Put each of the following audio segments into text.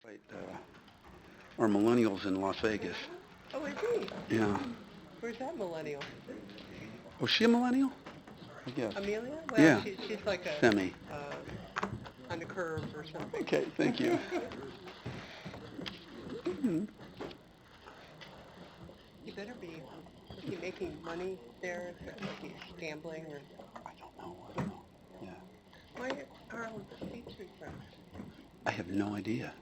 Right, are millennials in Las Vegas. Oh, is he? Yeah. Where's that millennial? Was she a millennial? I guess. Amelia? Well, Yeah. she's like a Semi. on the curve or something. Okay, thank you. Mhm. He better be. Is he making money there? Is it like he's gambling or? I don't know. Yeah. Why are all the seats refreshed? I have no idea.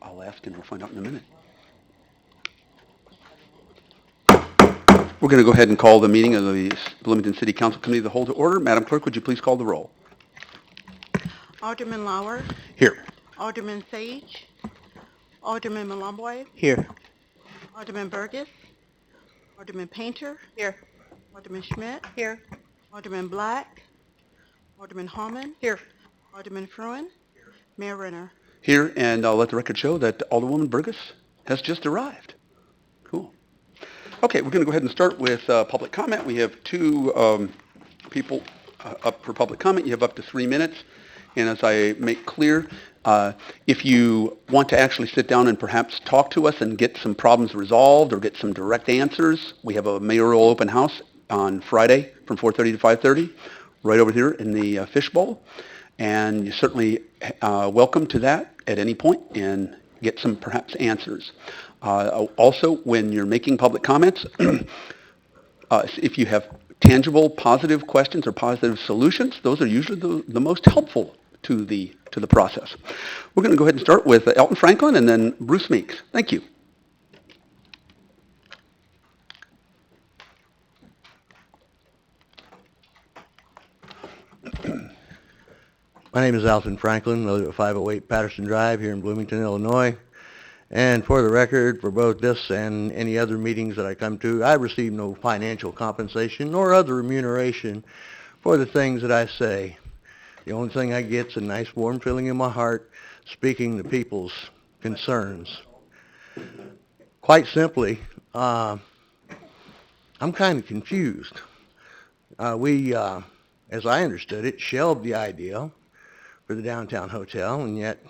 I'll ask and we'll find out in a minute. We're going to go ahead and call the meeting of the Bloomington City Council Committee of the Whole to order. Madam Clerk, would you please call the roll? Alderman Lauer, Here. Alderman Sage, Alderman Malomboy, Here. Alderman Burgess, Alderman Painter, Here. Alderman Schmidt, Here. Alderman Black, Alderman Hallman, Here. Alderman Fruin, Mayor Renner. Here, and I'll let the record show that Alderwoman Burgess has just arrived. Cool. Okay, we're going to go ahead and start with public comment. We have two people up for public comment. You have up to 3 minutes. And as I make clear, if you want to actually sit down and perhaps talk to us and get some problems resolved or get some direct answers, we have a mayoral open house on Friday from 4:30 to 5:30 right over here in the fishbowl. And you're certainly welcome to that at any point and get some perhaps answers. Also, when you're making public comments, if you have tangible, positive questions or positive solutions, those are usually the most helpful to the process. We're going to go ahead and start with Elton Franklin and then Bruce Meeks. Thank you. My name is Alton Franklin. I live at 508 Patterson Drive here in Bloomington, Illinois. And for the record, for both this and any other meetings that I come to, I receive no financial compensation nor other remuneration for the things that I say. The only thing I get is a nice warm feeling in my heart speaking the people's concerns. Quite simply, I'm kind of confused. We, as I understood it, shelved the idea for the downtown hotel, and yet,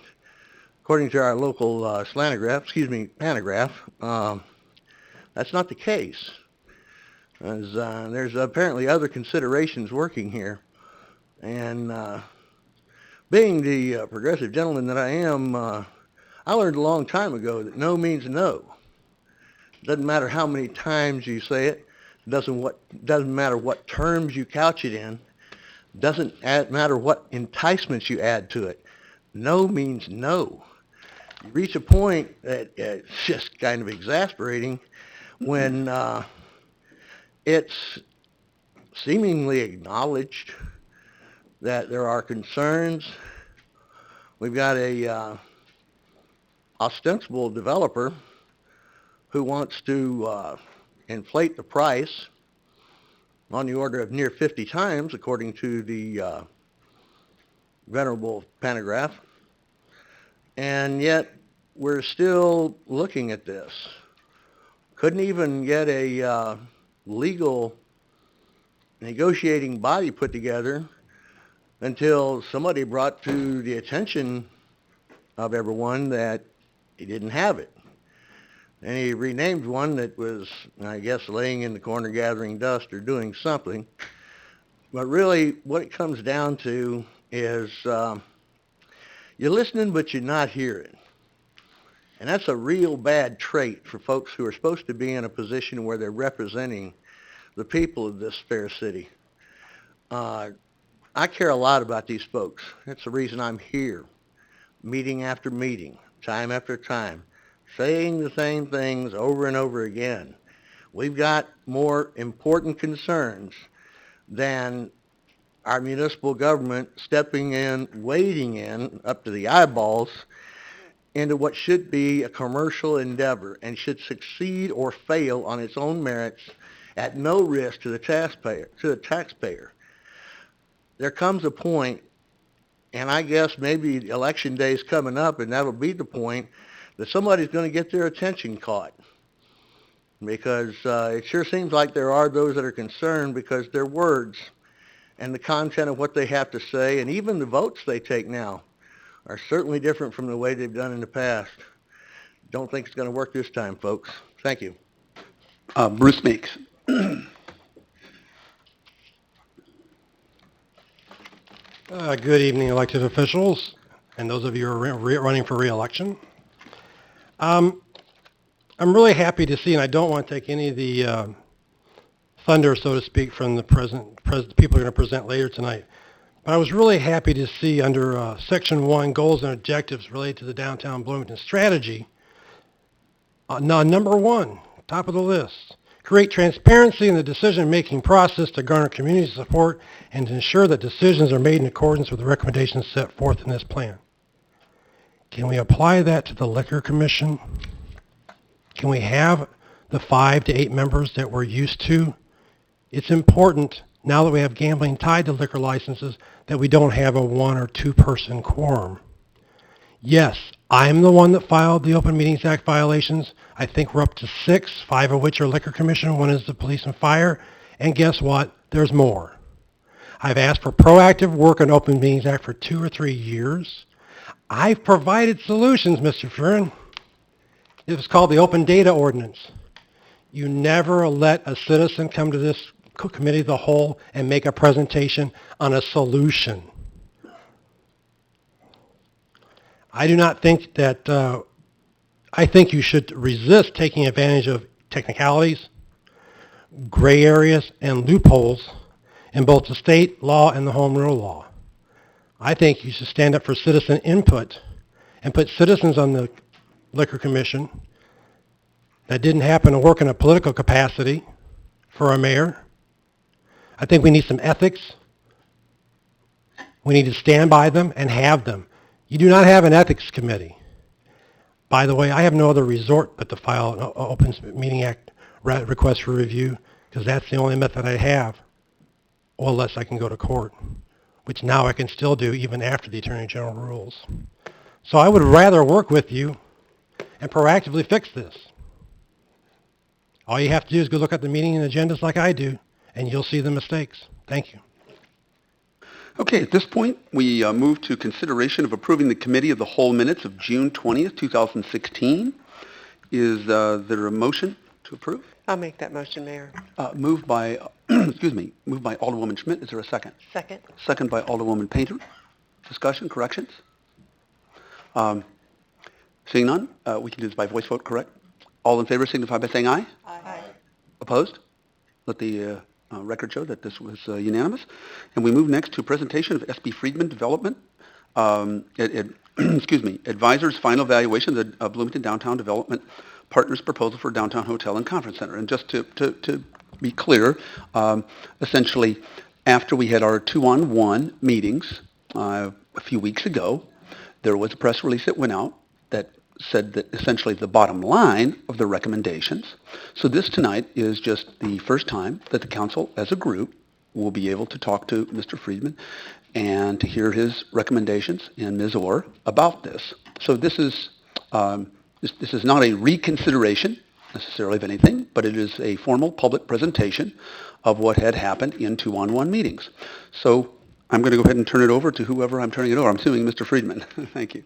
according to our local pantograph, that's not the case. As, there's apparently other considerations working here, and being the progressive gentleman that I am, I learned a long time ago that no means no. It doesn't matter how many times you say it, doesn't matter what terms you couch it in, doesn't matter what enticements you add to it. No means no. You reach a point that it's just kind of exasperating when it's seemingly acknowledged that there are concerns. We've got a ostensible developer who wants to inflate the price on the order of near 50 times, according to the venerable pantograph. And yet, we're still looking at this. Couldn't even get a legal negotiating body put together until somebody brought to the attention of everyone that he didn't have it. And he renamed one that was, I guess, laying in the corner gathering dust or doing something. But really, what it comes down to is you're listening, but you're not hearing. And that's a real bad trait for folks who are supposed to be in a position where they're representing the people of this fair city. I care a lot about these folks. That's the reason I'm here, meeting after meeting, time after time, saying the same things over and over again. We've got more important concerns than our municipal government stepping in, wading in, up to the eyeballs, into what should be a commercial endeavor and should succeed or fail on its own merits at no risk to the taxpayer. There comes a point, and I guess maybe election day is coming up, and that'll be the point, that somebody's going to get their attention caught. Because it sure seems like there are those that are concerned because their words and the content of what they have to say, and even the votes they take now, are certainly different from the way they've done in the past. Don't think it's going to work this time, folks. Thank you. Bruce Meeks. Good evening, elected officials, and those of you who are running for re-election. I'm really happy to see, and I don't want to take any of the thunder, so to speak, from the people who are going to present later tonight. But I was really happy to see under Section 1, Goals and Objectives related to the Downtown Bloomington Strategy, number 1, top of the list, create transparency in the decision-making process to garner community support and to ensure that decisions are made in accordance with the recommendations set forth in this plan. Can we apply that to the Liquor Commission? Can we have the 5 to 8 members that we're used to? It's important, now that we have gambling tied to liquor licenses, that we don't have a 1 or 2 person quorum. Yes, I'm the one that filed the Open Meetings Act violations. I think we're up to 6, 5 of which are Liquor Commission, 1 is the Police and Fire, and guess what? There's more. I've asked for proactive work on Open Meetings Act for 2 or 3 years. I've provided solutions, Mr. Furin. It was called the Open Data Ordinance. You never let a citizen come to this committee of the whole and make a presentation on a solution. I do not think that, I think you should resist taking advantage of technicalities, gray areas, and loopholes in both the state law and the home rule law. I think you should stand up for citizen input and put citizens on the Liquor Commission. That didn't happen to work in a political capacity for a mayor. I think we need some ethics. We need to stand by them and have them. You do not have an ethics committee. By the way, I have no other resort but to file an Open Meeting Act request for review, because that's the only method I have, or unless I can go to court, which now I can still do even after the Attorney General rules. So I would rather work with you and proactively fix this. All you have to do is go look at the meeting and agendas like I do, and you'll see the mistakes. Thank you. Okay, at this point, we move to consideration of approving the Committee of the Whole minutes of June 20th, 2016. Is there a motion to approve? I'll make that motion, Mayor. Moved by, moved by Alderwoman Schmidt. Is there a second? Second. Second by Alderwoman Painter. Discussion, corrections? Seeing none, we can do this by voice vote, correct? All in favor signify by saying aye. Aye. Opposed? Let the record show that this was unanimous. And we move next to a presentation of S.B. Friedman Development, Advisors Final Evaluation of the Bloomington Downtown Development Partners Proposal for Downtown Hotel and Conference Center. And just to be clear, essentially, after we had our 2-on-1 meetings a few weeks ago, there was a press release that went out that said that essentially the bottom line of the recommendations. So this tonight is just the first time that the council as a group will be able to talk to Mr. Friedman and to hear his recommendations and Ms. Orr about this. So this is not a reconsideration necessarily of anything, but it is a formal public presentation of what had happened in 2-on-1 meetings. So I'm going to go ahead and turn it over to whoever I'm turning it over. I'm assuming Mr. Friedman. Thank you.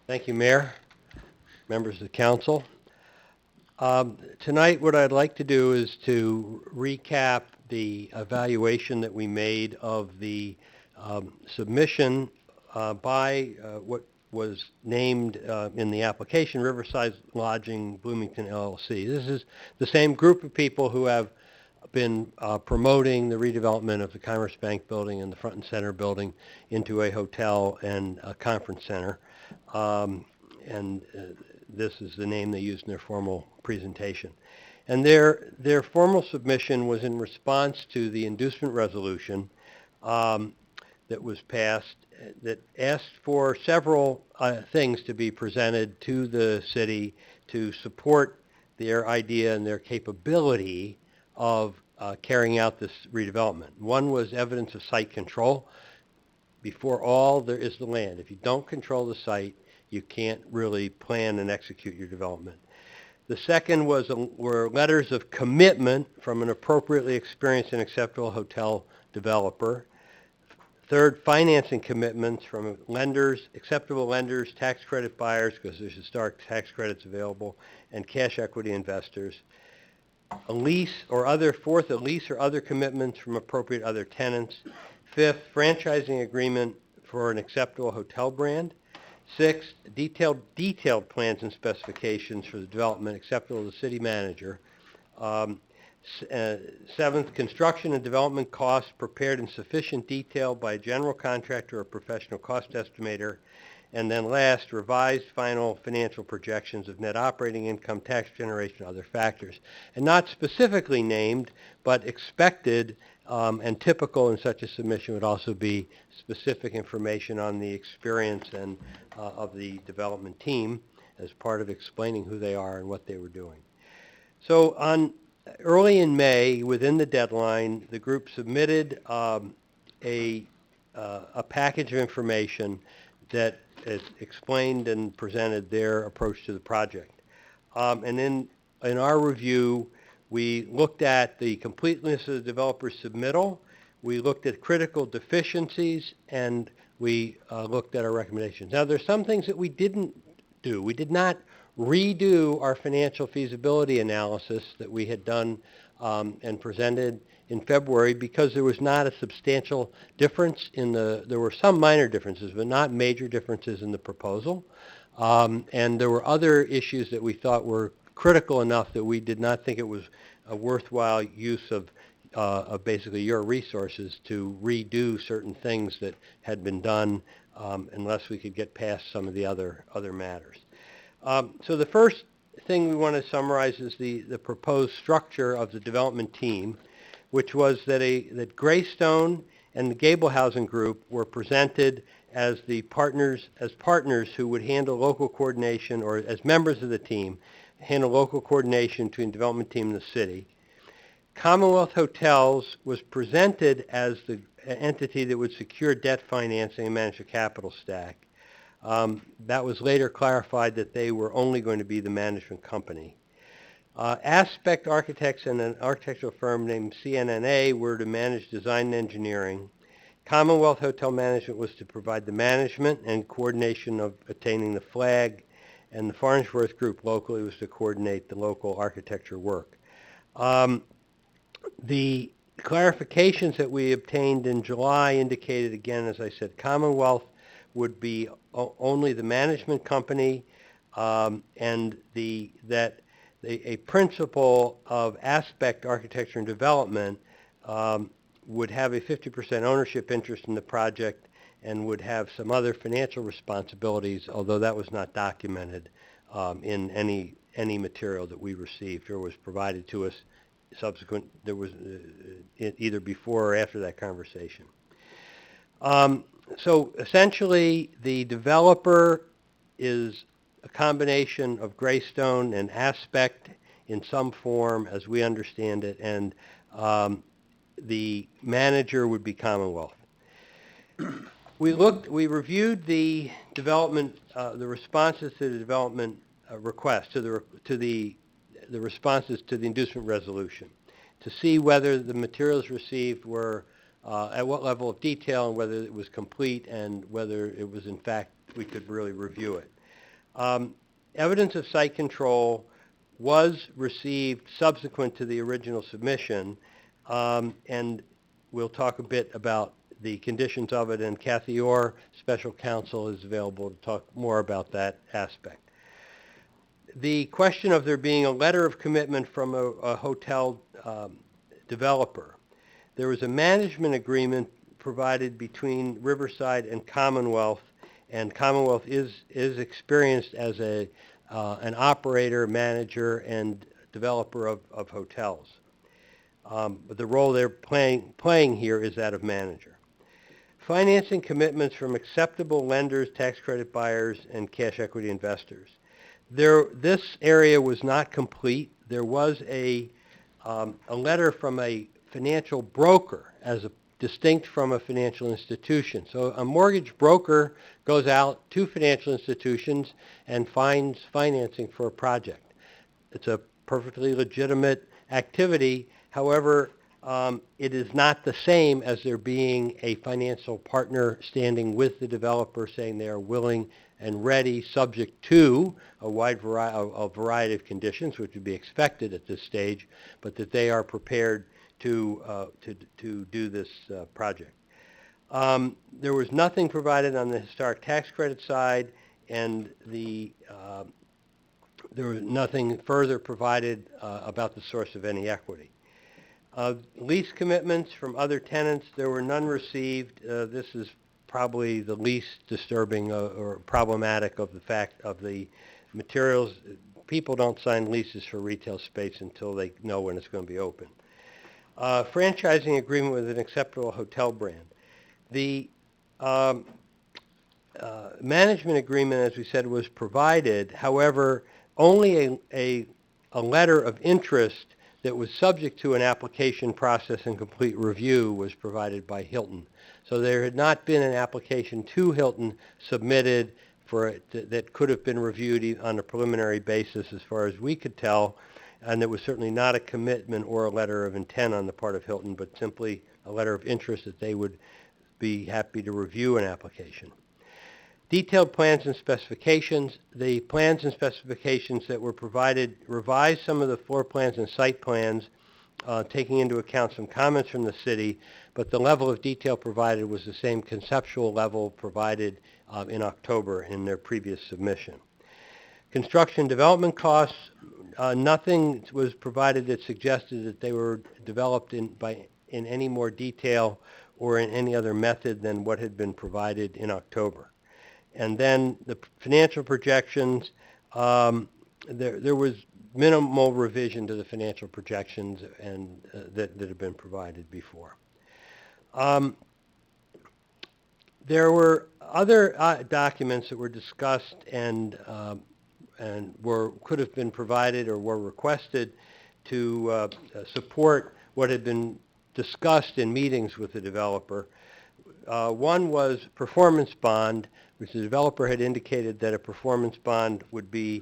Thank you, Mayor, members of the council. Tonight, what I'd like to do is to recap the evaluation that we made of the submission by what was named in the application Riverside Lodging Bloomington LLC. This is the same group of people who have been promoting the redevelopment of the Commerce Bank building and the Front and Center building into a hotel and a conference center. This is the name they used in their formal presentation. And their formal submission was in response to the inducement resolution that was passed that asked for several things to be presented to the city to support their idea and their capability of carrying out this redevelopment. One was evidence of site control. Before all, there is the land. If you don't control the site, you can't really plan and execute your development. The second were letters of commitment from an appropriately experienced and acceptable hotel developer. Third, financing commitments from lenders, acceptable lenders, tax credit buyers, because there's historic tax credits available, and cash equity investors. A lease or other, fourth, a lease or other commitments from appropriate other tenants. Fifth, franchising agreement for an acceptable hotel brand. Sixth, detailed plans and specifications for the development acceptable to the city manager. Seventh, construction and development costs prepared in sufficient detail by a general contractor or professional cost estimator. And then last, revised final financial projections of net operating income, tax generation, other factors. And not specifically named, but expected and typical in such a submission would also be specific information on the experience and of the development team as part of explaining who they are and what they were doing. So early in May, within the deadline, the group submitted a package of information that has explained and presented their approach to the project. And in our review, we looked at the completeness of the developer's submittal, we looked at critical deficiencies, and we looked at our recommendations. Now, there's some things that we didn't do. We did not redo our financial feasibility analysis that we had done and presented in February because there was not a substantial difference there were some minor differences, but not major differences in the proposal. And there were other issues that we thought were critical enough that we did not think it was a worthwhile use of basically your resources to redo certain things that had been done unless we could get past some of the other matters. So the first thing we want to summarize is the proposed structure of the development team, which was that Greystone and the Gable Housing Group were presented as partners who would handle local coordination, or as members of the team, handle local coordination between the development team and the city. Commonwealth Hotels was presented as the entity that would secure debt financing and manage the capital stack. That was later clarified that they were only going to be the management company. Aspect Architects and an architectural firm named CNNA were to manage design and engineering. Commonwealth Hotel Management was to provide the management and coordination of attaining the flag, and the Farnsworth Group locally was to coordinate the local architecture work. The clarifications that we obtained in July indicated, again, as I said, Commonwealth would be only the management company, and that a principal of Aspect Architecture and Development would have a 50% ownership interest in the project and would have some other financial responsibilities, although that was not documented in any material that we received or was provided to us subsequent. There was either before or after that conversation. So essentially, the developer is a combination of Greystone and Aspect in some form, as we understand it, and the manager would be Commonwealth. We reviewed the development, the responses to the development request, to the responses to the inducement resolution, to see whether the materials received were at what level of detail and whether it was complete and whether it was, in fact, we could really review it. Evidence of site control was received subsequent to the original submission, and we'll talk a bit about the conditions of it, and Kathy Orr, special counsel, is available to talk more about that aspect. The question of there being a letter of commitment from a hotel developer. There was a management agreement provided between Riverside and Commonwealth is experienced as an operator, manager, and developer of hotels. But the role they're playing here is that of manager. Financing commitments from acceptable lenders, tax credit buyers, and cash equity investors. This area was not complete. There was a letter from a financial broker as distinct from a financial institution. So a mortgage broker goes out to financial institutions and finds financing for a project. It's a perfectly legitimate activity. However, It is not the same as there being a financial partner standing with the developer saying they are willing and ready, subject to a variety of conditions, which would be expected at this stage, but that they are prepared to do this project. There was nothing provided on the historic tax credit side, and there was nothing further provided about the source of any equity. Lease commitments from other tenants, there were none received. This is probably the least disturbing or problematic of the fact of the materials. People don't sign leases for retail space until they know when it's going to be open. Franchising agreement with an acceptable hotel brand. The management agreement, as we said, was provided. However, only a letter of interest that was subject to an application process and complete review was provided by Hilton. So there had not been an application to Hilton submitted that could have been reviewed on a preliminary basis as far as we could tell, and it was certainly not a commitment or a letter of intent on the part of Hilton, but simply a letter of interest that they would be happy to review an application. Detailed plans and specifications. The plans and specifications that were provided revised some of the floor plans and site plans, taking into account some comments from the city, but the level of detail provided was the same conceptual level provided in October in their previous submission. Construction development costs, nothing was provided that suggested that they were developed in any more detail or in any other method than what had been provided in October. And then the financial projections, there was minimal revision to the financial projections and that had been provided before. There were other documents that were discussed and could have been provided or were requested to support what had been discussed in meetings with the developer. One was performance bond, which the developer had indicated that a performance bond would be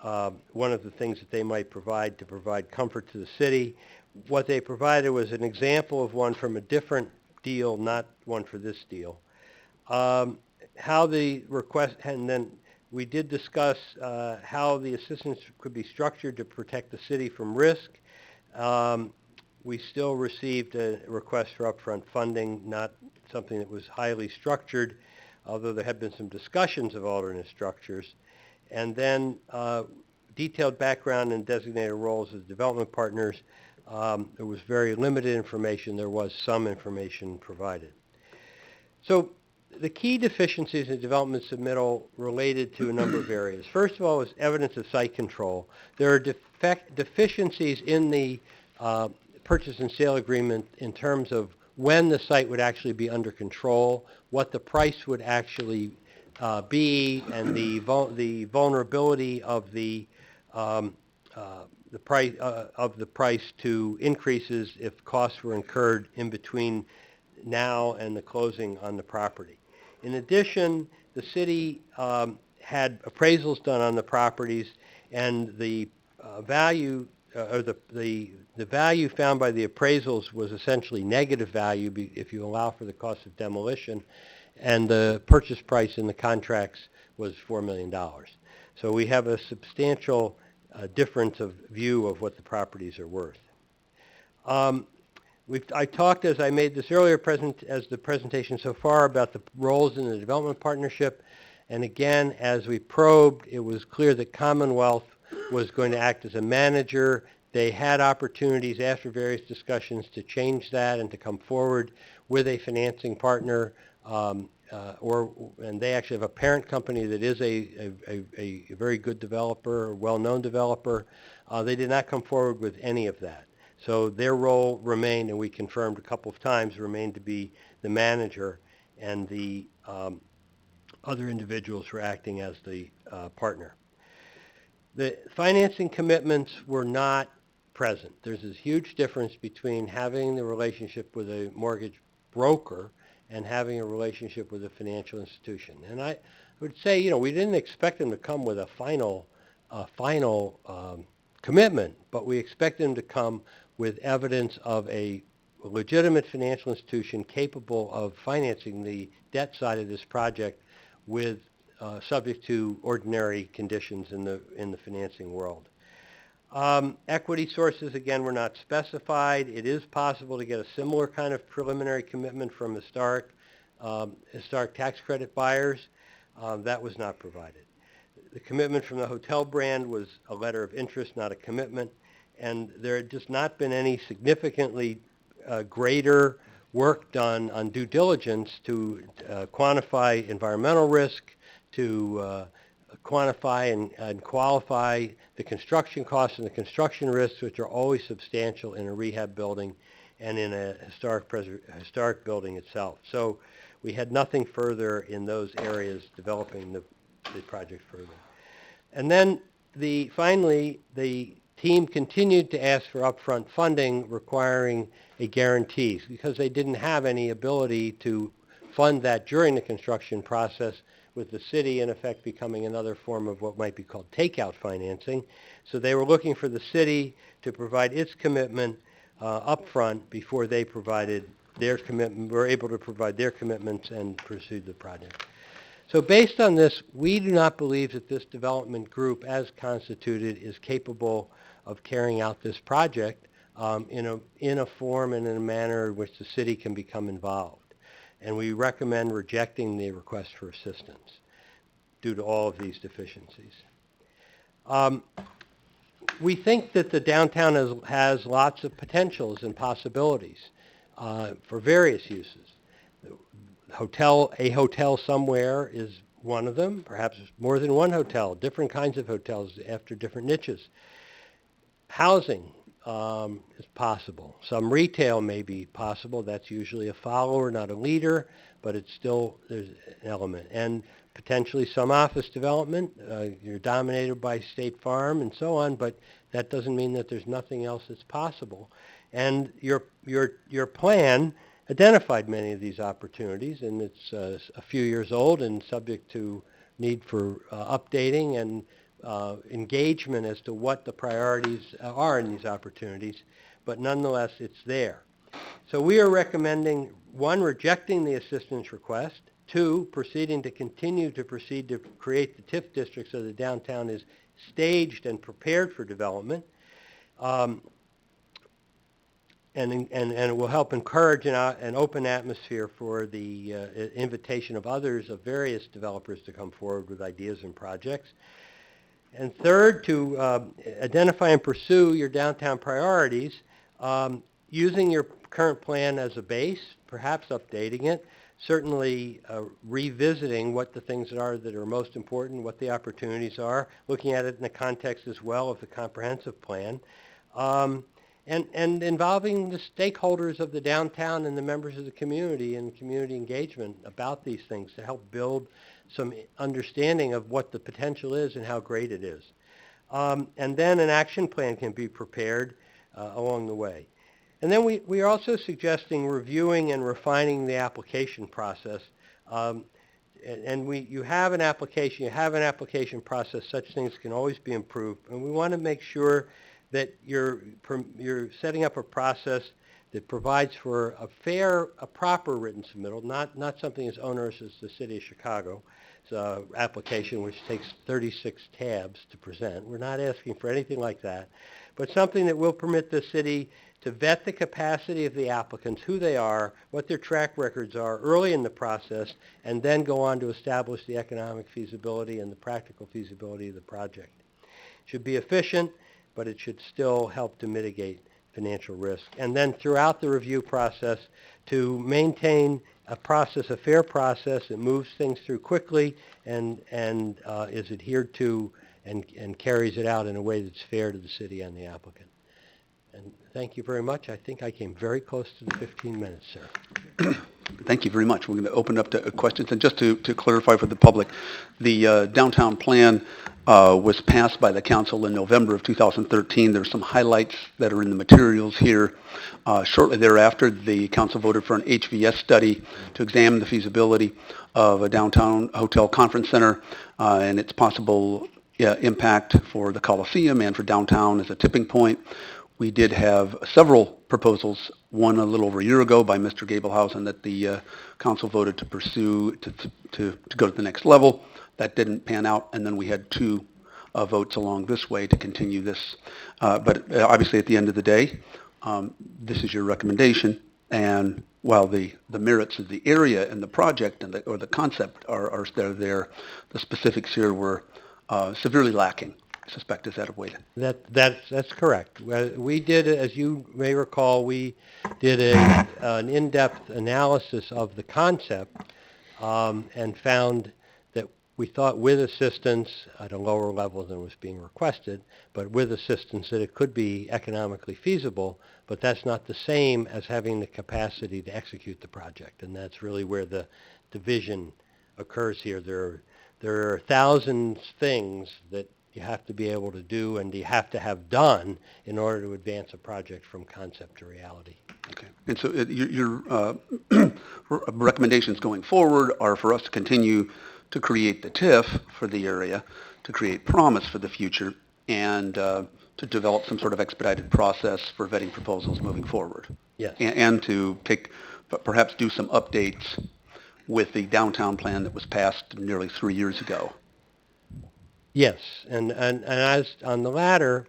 one of the things that they might provide to provide comfort to the city. What they provided was an example of one from a different deal, not one for this deal. How the request, and then we did discuss how the assistance could be structured to protect the city from risk. We still received a request for upfront funding, not something that was highly structured, although there had been some discussions of alternate structures. And then detailed background and designated roles as development partners. There was very limited information. There was some information provided. So the key deficiencies in development submittal related to a number of areas. First of all is evidence of site control. There are deficiencies in the purchase and sale agreement in terms of when the site would actually be under control, what the price would actually be, and the vulnerability of the price to increases if costs were incurred in between now and the closing on the property. In addition, the city had appraisals done on the properties, and the value the value found by the appraisals was essentially negative value if you allow for the cost of demolition, and the purchase price in the contracts was $4 million. So we have a substantial difference of view of what the properties are worth. I talked, as I made this earlier the presentation so far, about the roles in the development partnership, and again, as we probed, it was clear that Commonwealth was going to act as a manager. They had opportunities after various discussions to change that and to come forward with a financing partner, and they actually have a parent company that is a very good developer, a well-known developer. They did not come forward with any of that. So their role remained, and we confirmed a couple of times, remained to be the manager, and the other individuals were acting as the partner. The financing commitments were not present. There's this huge difference between having the relationship with a mortgage broker and having a relationship with a financial institution. And I would say, we didn't expect them to come with a final commitment, but we expect them to come with evidence of a legitimate financial institution capable of financing the debt side of this project with subject to ordinary conditions in the financing world. Equity sources, again, were not specified. It is possible to get a similar kind of preliminary commitment from historic tax credit buyers. That was not provided. The commitment from the hotel brand was a letter of interest, not a commitment, and there had just not been any significantly greater work done on due diligence to quantify environmental risk, to quantify and qualify the construction costs and the construction risks, which are always substantial in a rehab building and in a historic building itself. So we had nothing further in those areas developing the project further. And then finally, the team continued to ask for upfront funding requiring a guarantee because they didn't have any ability to fund that during the construction process, with the city in effect becoming another form of what might be called takeout financing. So they were looking for the city to provide its commitment upfront before they provided their commitment, were able to provide their commitments and pursued the project. So based on this, we do not believe that this development group, as constituted, is capable of carrying out this project in a form and in a manner in which the city can become involved. And we recommend rejecting the request for assistance due to all of these deficiencies. We think that the downtown has lots of potentials and possibilities for various uses. A hotel somewhere is one of them, perhaps more than one hotel, different kinds of hotels after different niches. Housing is possible. Some retail may be possible. That's usually a follower, not a leader, but it's still, there's an element. And potentially some office development. You're dominated by State Farm and so on, but that doesn't mean that there's nothing else that's possible. And your plan identified many of these opportunities, and it's a few years old and subject to need for updating and engagement as to what the priorities are in these opportunities, but nonetheless, it's there. So we are recommending, 1, rejecting the assistance request, 2, proceed to create the TIF district so the downtown is staged and prepared for development, and it will help encourage an open atmosphere for the invitation of others, of various developers, to come forward with ideas and projects. And 3rd, to identify and pursue your downtown priorities, using your current plan as a base, perhaps updating it, certainly revisiting what the things are that are most important, what the opportunities are, looking at it in the context as well of the comprehensive plan, and involving the stakeholders of the downtown and the members of the community and community engagement about these things to help build some understanding of what the potential is and how great it is. And then an action plan can be prepared along the way. And then we are also suggesting reviewing and refining the application process. You have an application process, such things can always be improved. And we want to make sure that you're setting up a process that provides for a proper written submittal, not something as onerous as the City of Chicago. It's an application which takes 36 tabs to present. We're not asking for anything like that, but something that will permit the city to vet the capacity of the applicants, who they are, what their track records are early in the process, and then go on to establish the economic feasibility and the practical feasibility of the project. It should be efficient, but it should still help to mitigate financial risk. And then throughout the review process, to maintain a fair process that moves things through quickly and is adhered to and carries it out in a way that's fair to the city and the applicant. And thank you very much. I think I came very close to the 15 minutes, sir. Thank you very much. We're going to open up to questions. And just to clarify for the public, the downtown plan was passed by the council in November of 2013. There's some highlights that are in the materials here. Shortly thereafter, the council voted for an HVS study to examine the feasibility of a downtown hotel conference center and its possible impact for the Coliseum and for downtown as a tipping point. We did have several proposals, one a little over a year ago by Mr. Gabelhausen that the council voted to pursue to go to the next level. That didn't pan out, and then we had two votes along this way to continue this. But obviously, at the end of the day, this is your recommendation, and while the merits of the area and the project and or the concept are there, the specifics here were severely lacking. I suspect is that a way to... That's correct. We did, as you may recall, we did an in-depth analysis of the concept and found that we thought with assistance at a lower level than was being requested, but with assistance that it could be economically feasible, but that's not the same as having the capacity to execute the project, and that's really where the division occurs here. There are thousands things that you have to be able to do and you have to have done in order to advance a project from concept to reality. Okay. And so your recommendations going forward are for us to continue to create the TIF for the area, to create promise for the future, and to develop some sort of expedited process for vetting proposals moving forward. Yes. And to perhaps do some updates with the downtown plan that was passed nearly 3 years ago. Yes, and as on the latter,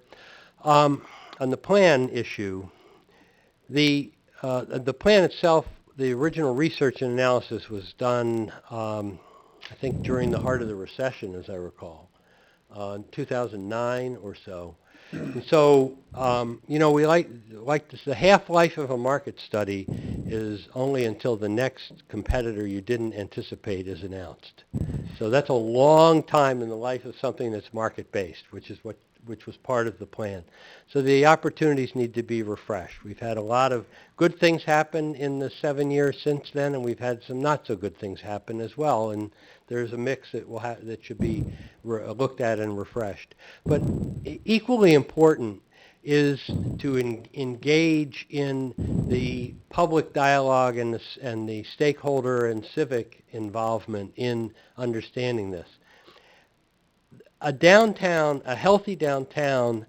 on the plan issue, the plan itself, the original research and analysis was done, I think, during the heart of the recession, as I recall, in 2009 or so. And so, we like this, the half-life of a market study is only until the next competitor you didn't anticipate is announced. So that's a long time in the life of something that's market-based, which was part of the plan. So the opportunities need to be refreshed. We've had a lot of good things happen in the 7 years since then, and we've had some not so good things happen as well. And there's a mix that should be looked at and refreshed. But equally important is to engage in the public dialogue and the stakeholder and civic involvement in understanding this. A healthy downtown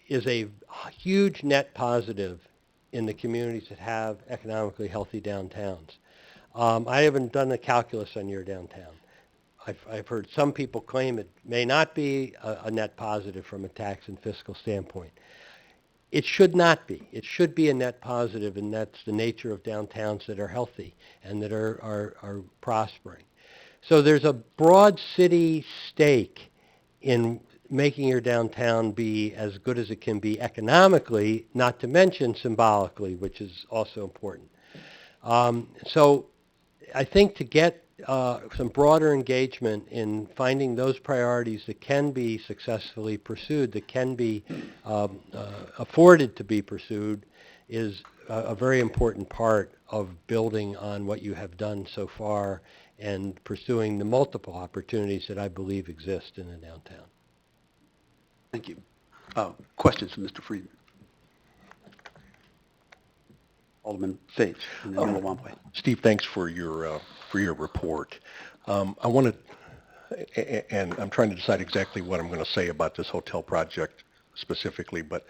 is a huge net positive in the communities that have economically healthy downtowns. I haven't done the calculus on your downtown. I've heard some people claim it may not be a net positive from a tax and fiscal standpoint. It should not be. It should be a net positive, and that's the nature of downtowns that are healthy and that are prospering. So there's a broad city stake in making your downtown be as good as it can be economically, not to mention symbolically, which is also important. So I think to get some broader engagement in finding those priorities that can be successfully pursued, that can be afforded to be pursued, is a very important part of building on what you have done so far and pursuing the multiple opportunities that I believe exist in the downtown. Thank you. Questions from Mr. Friedman? Alderman Sage, and then Alderman Wampley. Steve, thanks for your report. I want to, and I'm trying to decide exactly what I'm going to say about this hotel project specifically, but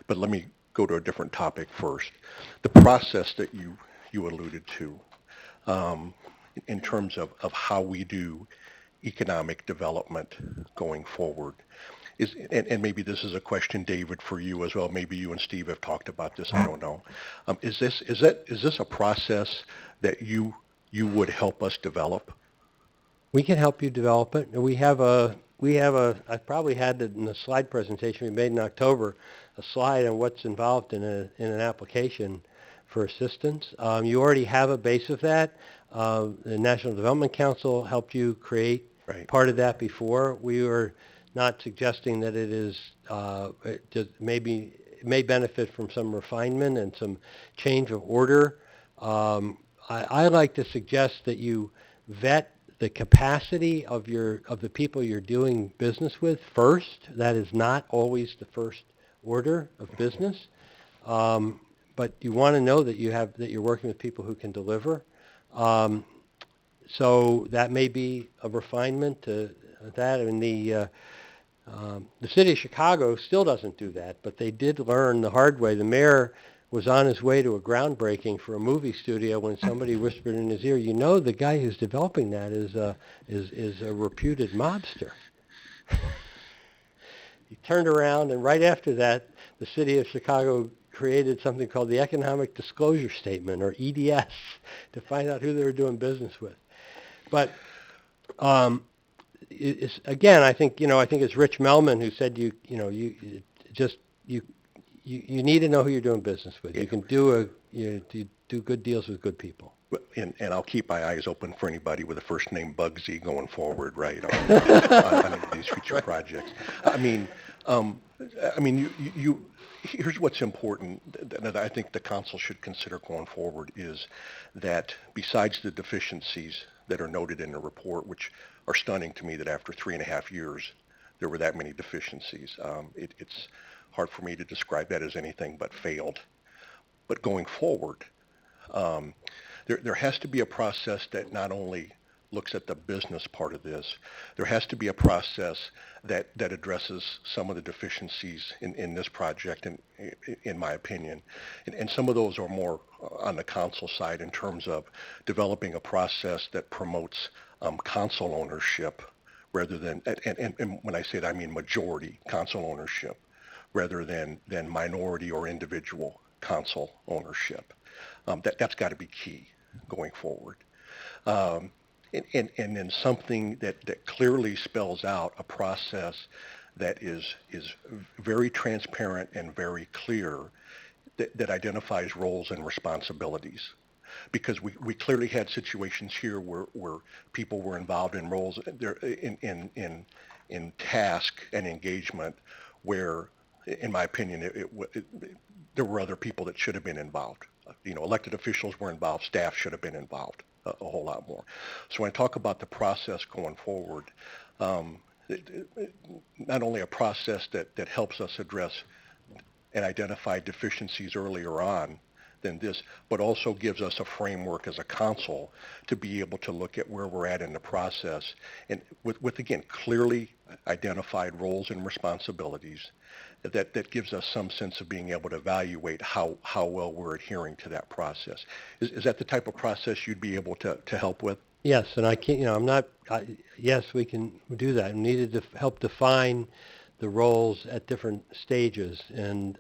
let me go to a different topic first. The process that you alluded to in terms of how we do economic development going forward. And maybe this is a question, David, for you as well. Maybe you and Steve have talked about this. I don't know. Is this a process that you would help us develop? We can help you develop it. I probably had it in the slide presentation we made in October, a slide on what's involved in an application for assistance. You already have a base of that. The National Development Council helped you create part of that before. We were not suggesting that it is, it may benefit from some refinement and some change of order. I like to suggest that you vet the capacity of the people you're doing business with first. That is not always the first order of business, but you want to know that you're working with people who can deliver. So that may be a refinement to that. I mean, The city of Chicago still doesn't do that, but they did learn the hard way. The mayor was on his way to a groundbreaking for a movie studio when somebody whispered in his ear, "You know, the guy who's developing that is a reputed mobster." He turned around, and right after that, the city of Chicago created something called the Economic Disclosure Statement, or EDS, to find out who they were doing business with. But again, I think it's Rich Melman who said you need to know who you're doing business with. You can you do good deals with good people. And I'll keep my eyes open for anybody with a first name Bugsy going forward, right, on any of these future projects. I mean, here's what's important that I think the council should consider going forward is that besides the deficiencies that are noted in the report, which are stunning to me that after 3.5 years there were that many deficiencies. It's hard for me to describe that as anything but failed. But going forward, there has to be a process that not only looks at the business part of this, there has to be a process that addresses some of the deficiencies in this project, in my opinion. And some of those are more on the council side in terms of developing a process that promotes council ownership rather than, and when I say that, I mean majority council ownership rather than minority or individual council ownership. That's got to be key going forward. And then something that clearly spells out a process that is very transparent and very clear that identifies roles and responsibilities. Because we clearly had situations here where people were involved in roles in task and engagement where, in my opinion, there were other people that should have been involved. Elected officials were involved, staff should have been involved a whole lot more. So when I talk about the process going forward, not only a process that helps us address and identify deficiencies earlier on than this, but also gives us a framework as a council to be able to look at where we're at in the process and with again, clearly identified roles and responsibilities that gives us some sense of being able to evaluate how well we're adhering to that process. Is that the type of process you'd be able to help with? Yes, and I can't, yes, we can do that. We needed to help define the roles at different stages. And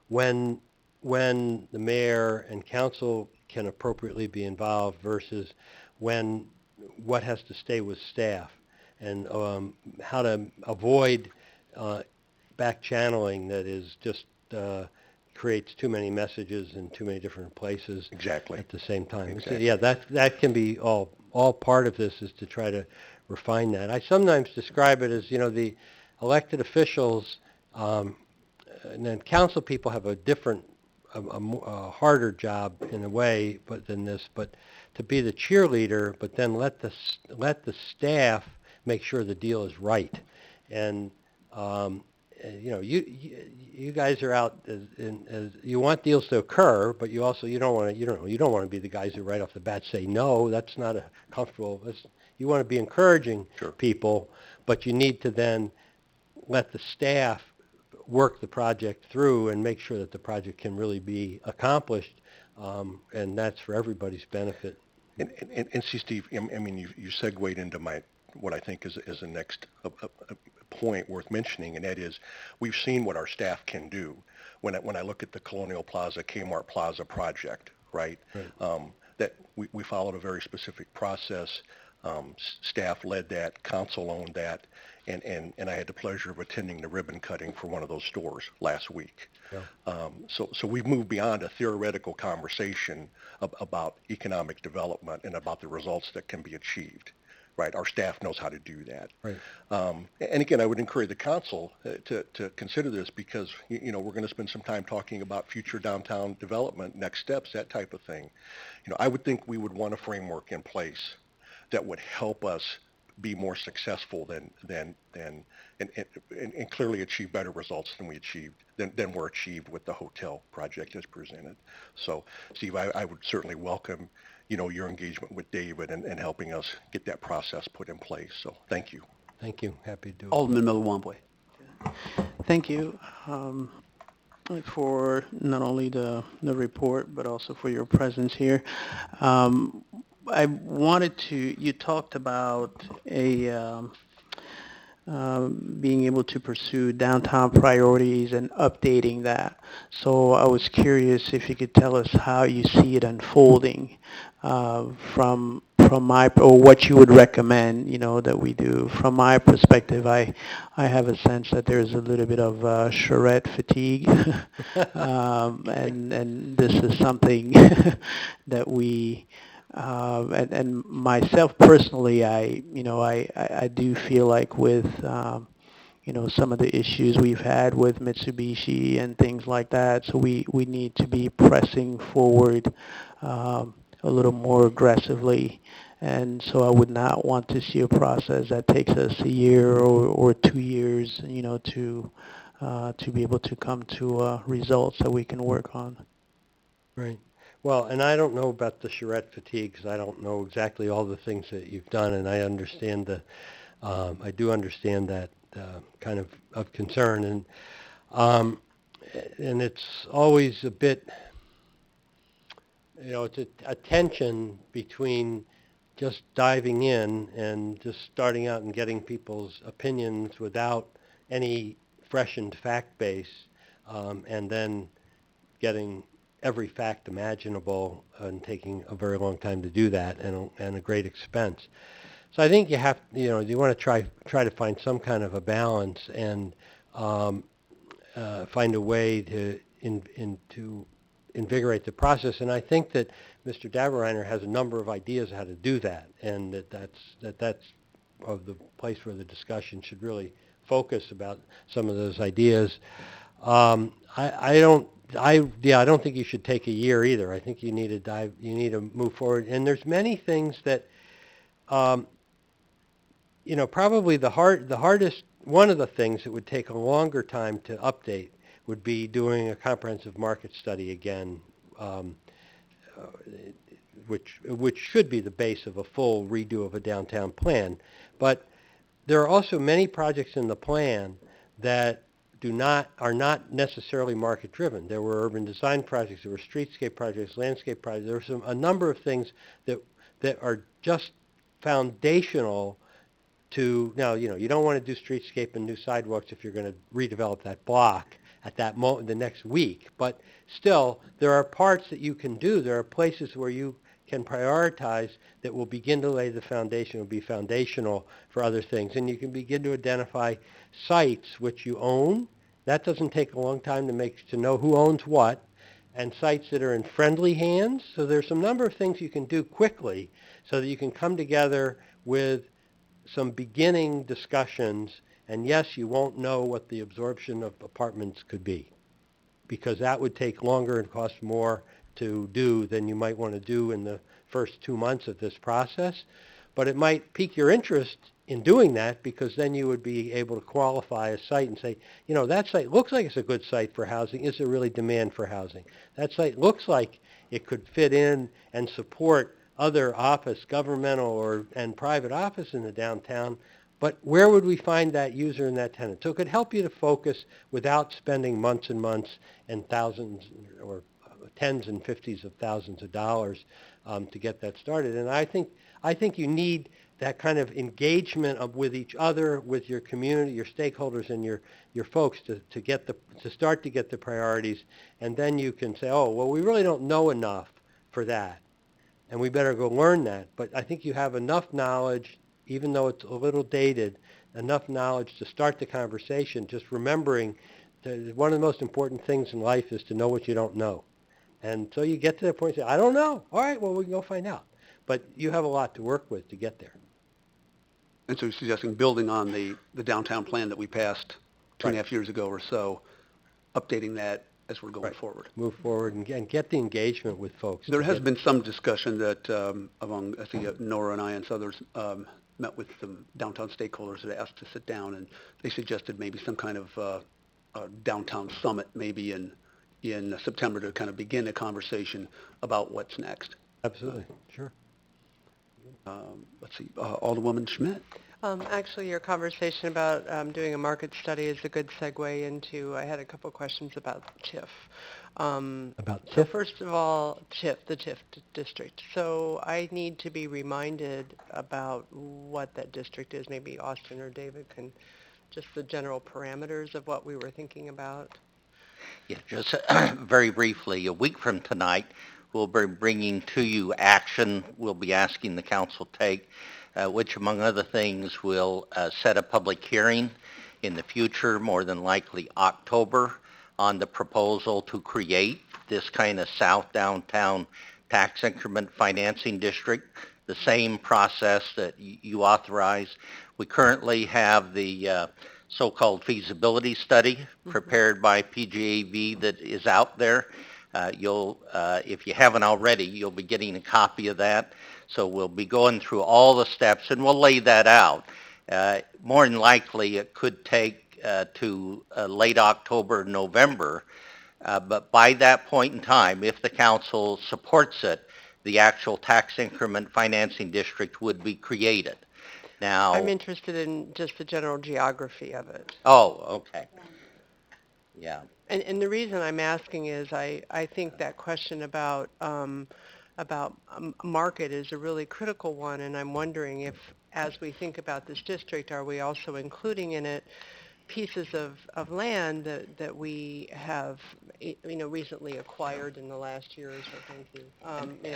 when the mayor and council can appropriately be involved versus what has to stay with staff, and how to avoid back channeling that is just creates too many messages in too many different places Exactly. at the same time. Exactly. So, yeah, that can be all part of this is to try to refine that. I sometimes describe it as, the elected officials and then council people have a different, a harder job in a way than this, but to be the cheerleader, but then let the staff make sure the deal is right. And you guys are out as you want deals to occur, but you don't want to be the guys who right off the bat say no. That's not a comfortable. You want to be encouraging Sure. people, but you need to then let the staff work the project through and make sure that the project can really be accomplished, and that's for everybody's benefit. And see, Steve, I mean, you segued into what I think is the next point worth mentioning, and that is we've seen what our staff can do. When I look at the Colonial Plaza, Kmart Plaza project, right? That we followed a very specific process. Staff led that, council owned that, and I had the pleasure of attending the ribbon cutting for one of those stores last week. Yeah. So we've moved beyond a theoretical conversation about economic development and about the results that can be achieved. Right, our staff knows how to do that. Right. And again, I would encourage the council to consider this because we're going to spend some time talking about future downtown development, next steps, that type of thing. I would think we would want a framework in place that would help us be more successful and clearly achieve better results than were achieved with the hotel project as presented. So, Steve, I would certainly welcome your engagement with David and helping us get that process put in place. So thank you. Thank you. Happy to do it. Alderman Miller-Wamboy. Thank you for not only the report, but also for your presence here. Um, I wanted to, you talked about being able to pursue downtown priorities and updating that. So I was curious if you could tell us how you see it unfolding from my, or what you would recommend, that we do. From my perspective, I have a sense that there's a little bit of charrette fatigue, and this is something that we and myself personally, I do feel like with, some of the issues we've had with Mitsubishi and things like that, so we need to be pressing forward a little more aggressively. And so I would not want to see a process that takes us a year or 2 years, to be able to come to results that we can work on. Right. Well, and I don't know about the charrette fatigue because I don't know exactly all the things that you've done, and I do understand that kind of concern, um, and it's always a bit, it's a tension between just diving in and just starting out and getting people's opinions without any freshened fact base, and then getting every fact imaginable and taking a very long time to do that and a great expense. So I think you want to try to find some kind of a balance and um, find a way to invigorate the process. And I think that Mr. Daverreiner has a number of ideas how to do that, and that's of the place where the discussion should really focus about some of those ideas. I don't. I don't think you should take a year either. I think you need to dive. You need to move forward. And there's many things that, um, probably the hardest. One of the things that would take a longer time to update would be doing a comprehensive market study again, um, uh, which should be the base of a full redo of a downtown plan. But there are also many projects in the plan that are not necessarily market driven. There were urban design projects, there were streetscape projects, landscape projects. There were a number of things that are just foundational to, now, you don't want to do streetscape and new sidewalks if you're going to redevelop that block at that moment the next week. But still, there are parts that you can do. There are places where you can prioritize that will begin to lay the foundation, will be foundational for other things. And you can begin to identify sites which you own. That doesn't take a long time to know who owns what, and sites that are in friendly hands. So there's some number of things you can do quickly so that you can come together with some beginning discussions, and yes, you won't know what the absorption of apartments could be, because that would take longer and cost more to do than you might want to do in the first 2 months of this process. But it might pique your interest in doing that, because then you would be able to qualify a site and say, that site looks like it's a good site for housing. Is there really demand for housing? That site looks like it could fit in and support other office, governmental and private office in the downtown, but where would we find that user and that tenant? So it could help you to focus without spending months and months and thousands or tens and fifties of thousands of dollars to get that started. And I think you need that kind of engagement with each other, with your community, your stakeholders, and your folks to start to get the priorities, and then you can say, oh, well, we really don't know enough for that, and we better go learn that. But I think you have enough knowledge, even though it's a little dated, enough knowledge to start the conversation, just remembering that one of the most important things in life is to know what you don't know. And so you get to the point and say, I don't know. All right, well, we can go find out. But you have a lot to work with to get there. And so you're suggesting building on the downtown plan that we passed two and a Right. half years ago or so, updating that as we're going Right. forward. Move forward and get the engagement with folks. There to has get- been some discussion that among, I think, Nora and I and others met with some downtown stakeholders that asked to sit down, and they suggested maybe some kind of downtown summit maybe in September to kind of begin a conversation about what's next. Absolutely, sure. Let's see, Alderwoman Schmidt. Actually, your conversation about doing a market study is a good segue into, I had a couple questions about TIF. About So TIF? first of all, the TIF district. So I need to be reminded about what that district is. Maybe Austin or David can, just the general parameters of what we were thinking about. Yeah, just very briefly, a week from tonight, we'll be bringing to you action we'll be asking the council take, which among other things will set a public hearing in the future, more than likely October, on the proposal to create this kind of south downtown tax increment financing district, the same process that you authorize. We currently have the so-called feasibility study prepared by PGAV that is out there. If you haven't already, you'll be getting a copy of that. So we'll be going through all the steps and we'll lay that out. More than likely, it could take to late October, November. But by that point in time, if the council supports it, the actual tax increment financing district would be created. Now, I'm interested in just the general geography of it. oh, okay. Yeah. And the reason I'm asking is I think that question about market is a really critical one, and I'm wondering if, as we think about this district, are we also including in it pieces of land that we have, recently acquired in the last year or so? Thank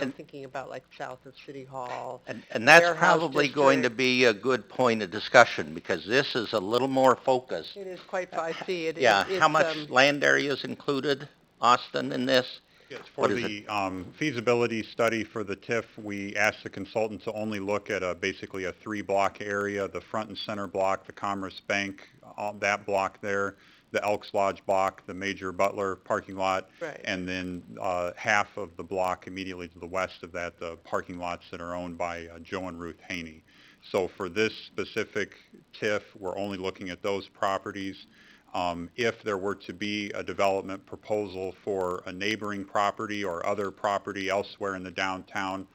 you. Thinking about like south of City Hall, And that's warehouse probably going to district. be a good point of discussion because this is a little more focused. It is quite, I see, Yeah, how it's, much land area is included, Austin, in this? Yes, What for is it? the feasibility study for the TIF, we asked the consultant to only look at basically a three-block area, the front and center block, the Commerce Bank, that block there, the Elks Lodge block, the Major Butler parking lot, right. and then half of the block immediately to the west of that, the parking lots that are owned by Joe and Ruth Haney. So for this specific TIF, we're only looking at those properties. If there were to be a development proposal for a neighboring property or other property elsewhere in the downtown,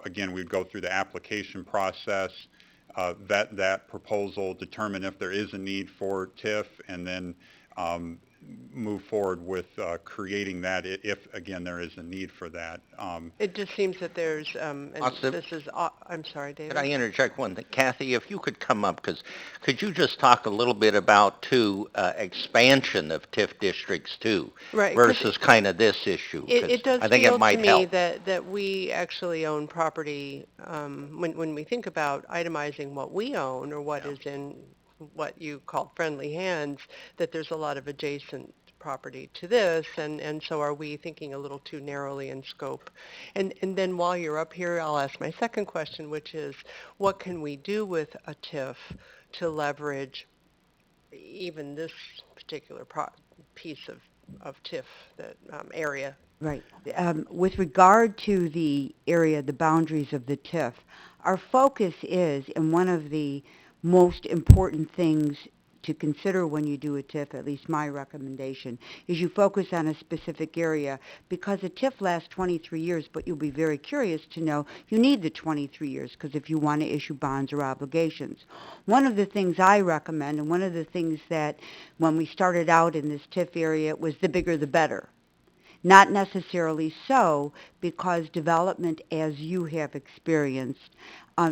again, we'd go through the application process, vet that proposal, determine if there is a need for TIF, and then move forward with creating that if, again, there is a need for that. It just seems that there's, and Austin? this is, I'm sorry, David. Could I interject one thing? Kathy, if you could come up, because could you just talk a little bit about, too, expansion of TIF districts, too, Right, 'cause versus kind of this issue? 'Cause it does I think feel it to might me help. that we actually own property, when we think about itemizing what we own or what Yeah. is in what you call friendly hands, that there's a lot of adjacent property to this, and so are we thinking a little too narrowly in scope? And then while you're up here, I'll ask my second question, which is, what can we do with a TIF to leverage even this particular piece of TIF, that area? Right. With regard to the area, the boundaries of the TIF, our focus is, and one of the most important things to consider when you do a TIF, at least my recommendation, is you focus on a specific area because a TIF lasts 23 years, but you'll be very curious to know you need the 23 years because if you want to issue bonds or obligations. One of the things I recommend, and one of the things that when we started out in this TIF area was the bigger the better. Not necessarily so, because development, as you have experienced,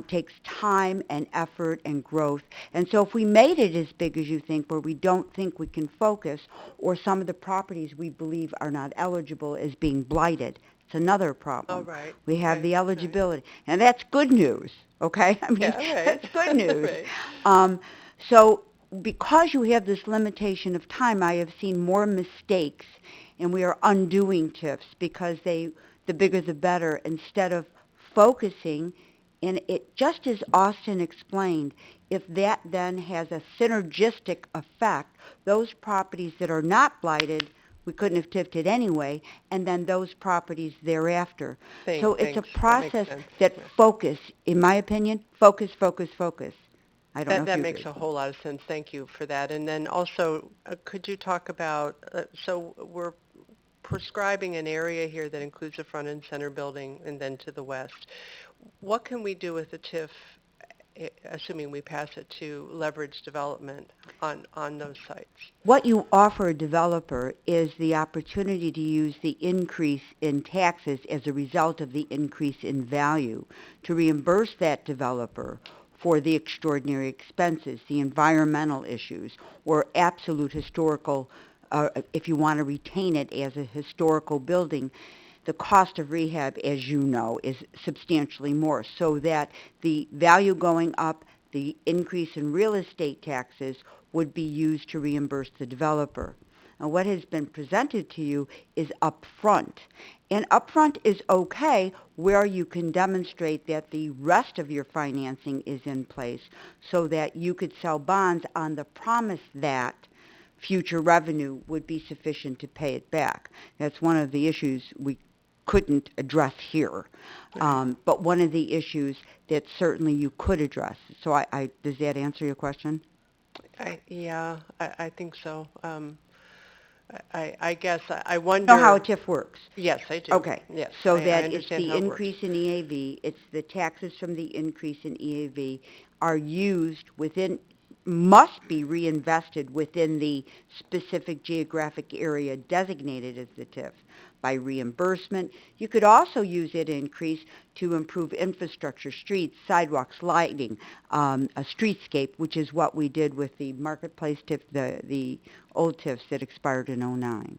takes time and effort and growth. And so if we made it as big as you think, where we don't think we can focus, or some of the properties we believe are not eligible as being blighted, it's another problem. Oh, right. We have the Right. eligibility. And that's good news, okay? I mean, Yeah, right. that's good news. Right. So because you have this limitation of time, I have seen more mistakes, and we are undoing TIFs because the bigger the better, instead of focusing. And it, just as Austin explained, if that then has a synergistic effect, those properties that are not blighted, we couldn't have TIFed it anyway, and then those properties thereafter. So it's a Thanks. That makes process sense. that Yeah. focus, in my opinion, focus, focus, focus. I don't know if That you makes agree. a whole lot of sense. Thank you for that. And then also, could you talk about, so we're prescribing an area here that includes the front and center building and then to the west. What can we do with the TIF assuming we pass it, to leverage development on those sites. What you offer a developer is the opportunity to use the increase in taxes as a result of the increase in value to reimburse that developer for the extraordinary expenses, the environmental issues, or absolute historical, if you want to retain it as a historical building. The cost of rehab, as you know, is substantially more, so that the value going up, the increase in real estate taxes would be used to reimburse the developer. Now, what has been presented to you is upfront. And upfront is okay where you can demonstrate that the rest of your financing is in place so that you could sell bonds on the promise that future revenue would be sufficient to pay it back. That's one of the issues we couldn't address here. But one of the issues that certainly you could address. So does that answer your question? I think so. I guess I You wonder. know how a TIF works? Yes, I do. Okay. Yes, So I that it's understand the how it works. increase in EAV, it's the taxes from the increase in EAV are used within, must be reinvested within the specific geographic area designated as the TIF by reimbursement. You could also use that increase to improve infrastructure, streets, sidewalks, lighting, a streetscape, which is what we did with the marketplace TIF, the old TIFs that expired in '09.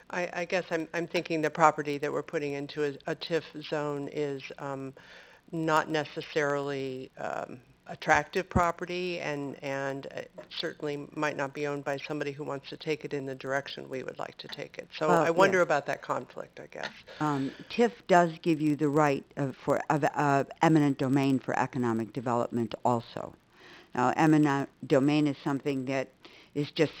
I guess I'm thinking the property that we're putting into a TIF zone is not necessarily attractive property and certainly might not be owned by somebody who wants to take it in the direction we would like to take it. So I wonder Yeah. about that conflict, I guess. TIF does give you the right of eminent domain for economic development also. Now, eminent domain is something that is just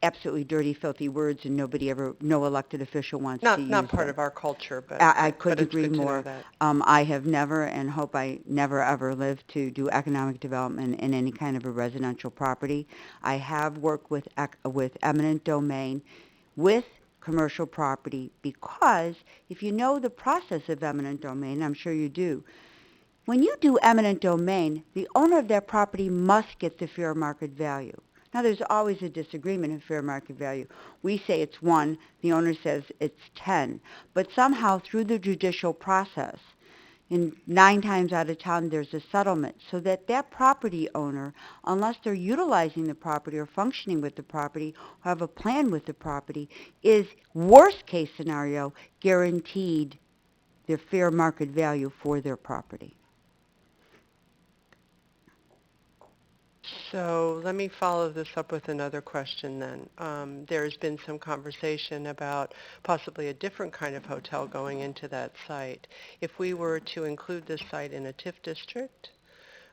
absolutely dirty, filthy words, and no elected official wants to use Not part them. of our culture, but I but couldn't it's agree good to know more. that. I have never, and hope I never ever live to do economic development in any kind of a residential property. I have worked with eminent domain, with commercial property, because if you know the process of eminent domain, I'm sure you do, when you do eminent domain, the owner of that property must get the fair market value. Now, there's always a disagreement in fair market value. We say it's 1, the owner says it's 10. But somehow, through the judicial process, in 9 times out of 10, there's a settlement so that that property owner, unless they're utilizing the property or functioning with the property or have a plan with the property, is, worst case scenario, guaranteed their fair market value for their property. So let me follow this up with another question then. There's been some conversation about possibly a different kind of hotel going into that site. If we were to include this site in a TIF district,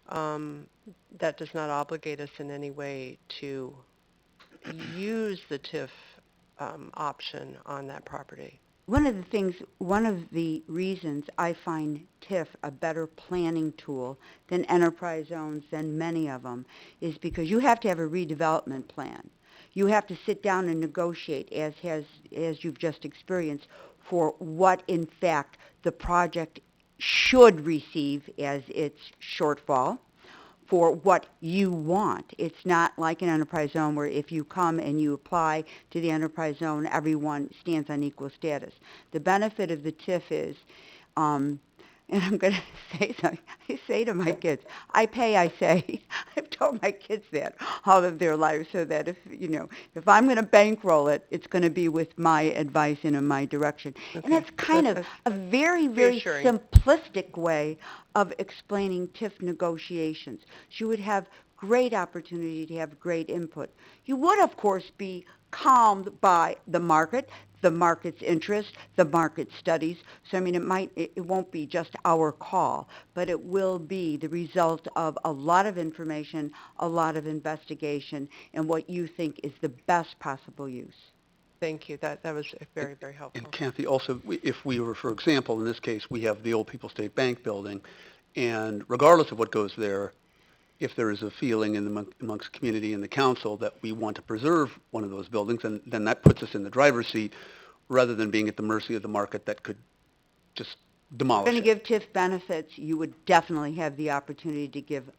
that does not obligate us in any way to use the TIF option on that property. One of the reasons I find TIF a better planning tool than enterprise zones, than many of them, is because you have to have a redevelopment plan. You have to sit down and negotiate, as you've just experienced, for what in fact the project should receive as its shortfall, for what you want. It's not like an enterprise zone where if you come and you apply to the enterprise zone, everyone stands on equal status. The benefit of the TIF is, and I'm going to say something, I say to my kids, I pay, I say. I've told my kids that all of their lives, so that if I'm going to bankroll it, it's going to be with my advice and in my direction. Okay. And that's kind of a very, very reassuring. simplistic way of explaining TIF negotiations. So you would have great opportunity to have great input. You would, of course, be calmed by the market's interest, the market studies. So, I mean, it won't be just our call, but it will be the result of a lot of information, a lot of investigation, and what you think is the best possible use. Thank you. That was very, very helpful. And Kathy, also, if we were, for example, in this case, we have the old People State Bank building, and regardless of what goes there, if there is a feeling amongst community and the council that we want to preserve one of those buildings, and then that puts us in the driver's seat rather than being at the mercy of the market that could just demolish Going to it. give TIF benefits, you would definitely have the opportunity to give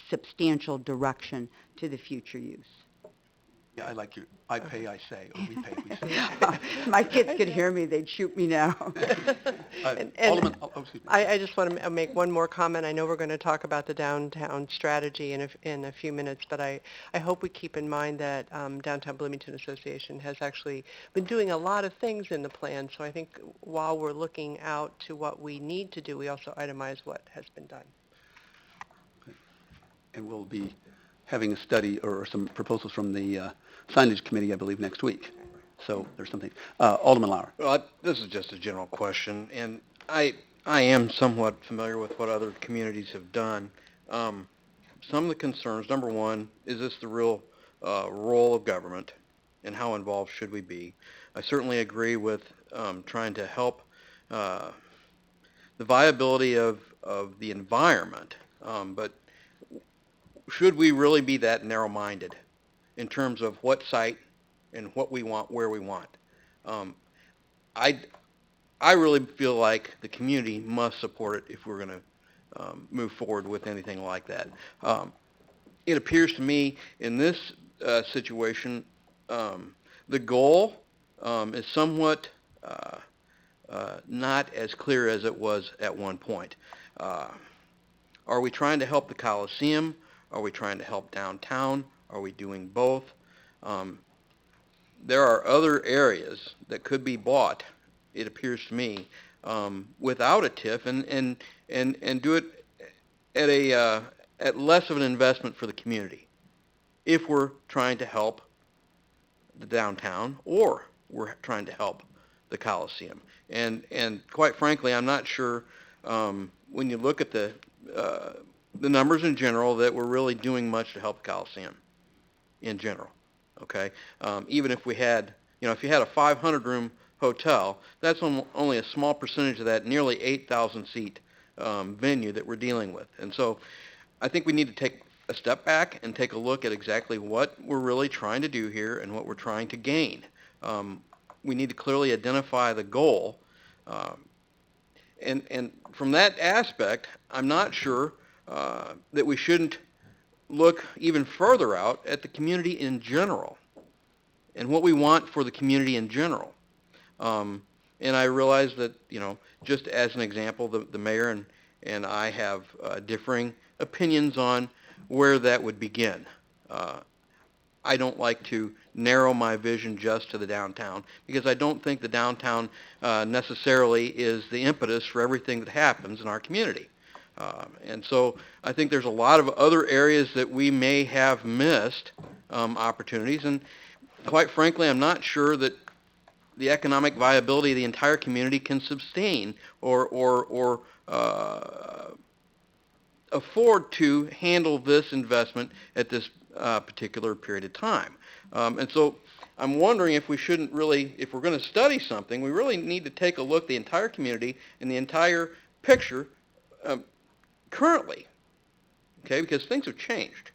substantial direction to the future use. Yeah, I like you. I pay, I say, or we pay, we say. If my kids could hear me, they'd shoot me now. And Alderman, excuse me. I just want to make one more comment. I know we're going to talk about the downtown strategy in a few minutes, but I hope we keep in mind that Downtown Bloomington Association has actually been doing a lot of things in the plan. So I think while we're looking out to what we need to do, we also itemize what has been done. And we'll be having a study or some proposals from the signage committee, I believe, next week. So there's something. Alderman Lauer. Well, this is just a general question, and I am somewhat familiar with what other communities have done. Some of the concerns, number one, is this the real role of government, and how involved should we be? I certainly agree with trying to help the viability of the environment, but should we really be that narrow-minded in terms of what site and what we want, where we want? I I really feel like the community must support it if we're going to move forward with anything like that. It appears to me in this situation, the goal is somewhat not as clear as it was at one point. Are we trying to help the Coliseum? Are we trying to help downtown? Are we doing both? There are other areas that could be bought, it appears to me, without a TIF and do it at less of an investment for the community if we're trying to help the downtown or we're trying to help the Coliseum. And quite frankly, I'm not sure when you look at the numbers in general that we're really doing much to help the Coliseum in general. Okay, even if we had, if you had a 500-room hotel, that's only a small percentage of that nearly 8,000 seat venue that we're dealing with. And so I think we need to take a step back and take a look at exactly what we're really trying to do here and what we're trying to gain. We need to clearly identify the goal. And from that aspect, I'm not sure that we shouldn't look even further out at the community in general and what we want for the community in general. And I realize that, just as an example, the mayor and I have differing opinions on where that would begin. I don't like to narrow my vision just to the downtown because I don't think the downtown necessarily is the impetus for everything that happens in our community. And so I think there's a lot of other areas that we may have missed opportunities. And quite frankly, I'm not sure that the economic viability of the entire community can sustain or afford to handle this investment at this particular period of time. And so I'm wondering if we shouldn't really, if we're going to study something, we really need to take a look at the entire community and the entire picture currently, okay, because things have changed,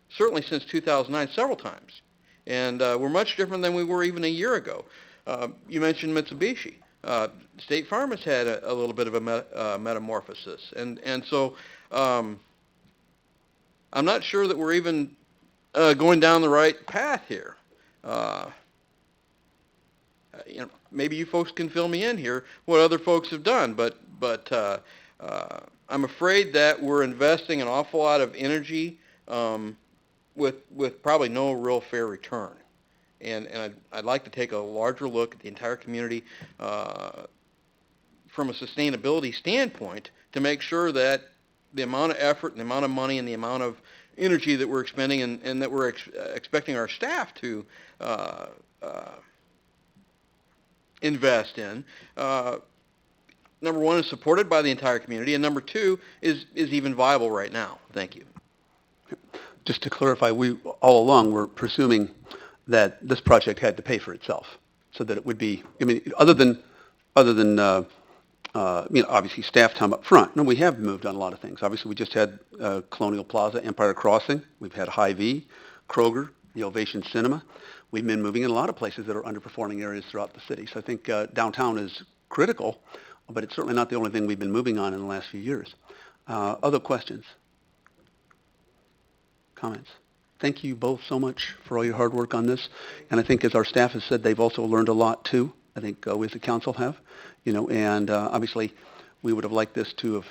certainly since 2009 several times. And we're much different than we were even a year ago. You mentioned Mitsubishi. State Farm has had a little bit of a metamorphosis. And so I'm not sure that we're even going down the right path here. Maybe you folks can fill me in here what other folks have done, but I'm afraid that we're investing an awful lot of energy with probably no real fair return. And I'd like to take a larger look at the entire community from a sustainability standpoint to make sure that the amount of effort and the amount of money and the amount of energy that we're expending and that we're expecting our staff to invest in, number one, is supported by the entire community, and number two, is even viable right now. Thank you. Just to clarify, we all along were presuming that this project had to pay for itself, so that it would be. I mean, other than obviously staff time up front. No, we have moved on a lot of things. Obviously, we just had Colonial Plaza, Empire Crossing. We've had Hy-Vee, Kroger, the Ovation Cinema. We've been moving in a lot of places that are underperforming areas throughout the city. So I think downtown is critical. but it's certainly not the only thing we've been moving on in the last few years. Other questions? Comments? Thank you both so much for all your hard work on this. And I think as our staff has said, they've also learned a lot too. I think we as a council have, and obviously we would have liked this to have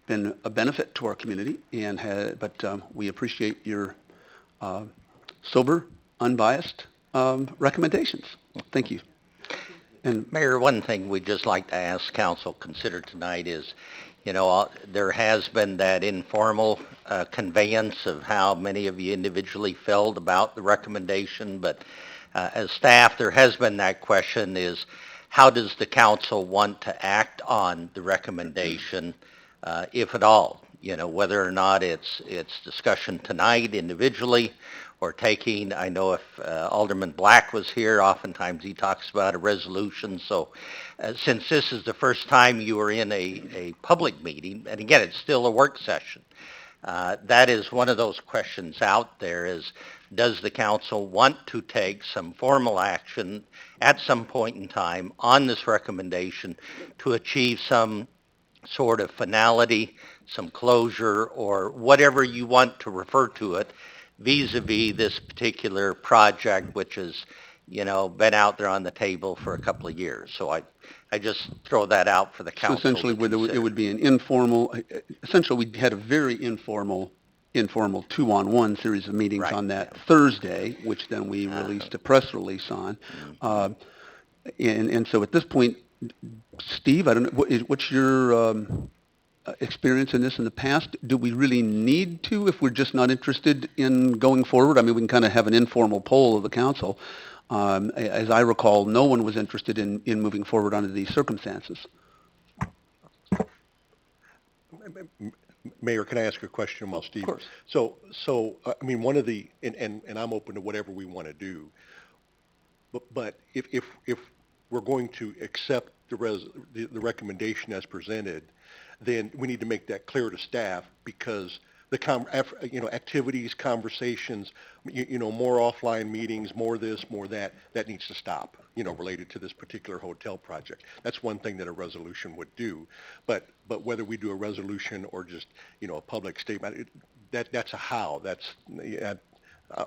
been a benefit to our community, but we appreciate your sober, unbiased recommendations. Thank you. And Mayor, one thing we'd just like to ask council consider tonight is, there has been that informal conveyance of how many of you individually felt about the recommendation, but as staff, there has been that question is, how does the council want to act on the recommendation, if at all? Whether or not it's discussion tonight individually, or taking, I know if Alderman Black was here, oftentimes he talks about a resolution. So since this is the first time you are in a public meeting, and again, it's still a work session, that is one of those questions out there is, does the council want to take some formal action at some point in time on this recommendation to achieve some sort of finality, some closure, or whatever you want to refer to it, vis-a-vis this particular project, which has, been out there on the table for a couple of years. So I just throw that out for the so council essentially, to whether it consider. would be an informal, essentially we had a very informal two-on-one series of meetings Right, on that yeah. Thursday, which then we released a press release on. And so at this point, Steve, I don't know, what's your experience in this in the past? Do we really need to if we're just not interested in going forward? I mean, we can kind of have an informal poll of the council. As I recall, no one was interested in moving forward under these circumstances. Mayor, can I ask a question while Steve? Of course. So I mean, one of the, and I'm open to whatever we want to do, but if we're going to accept the recommendation as presented, then we need to make that clear to staff, because activities, conversations, more offline meetings, more this, more that needs to stop, related to this particular hotel project. That's one thing that a resolution would do. But whether we do a resolution or just, a public statement, that's a how.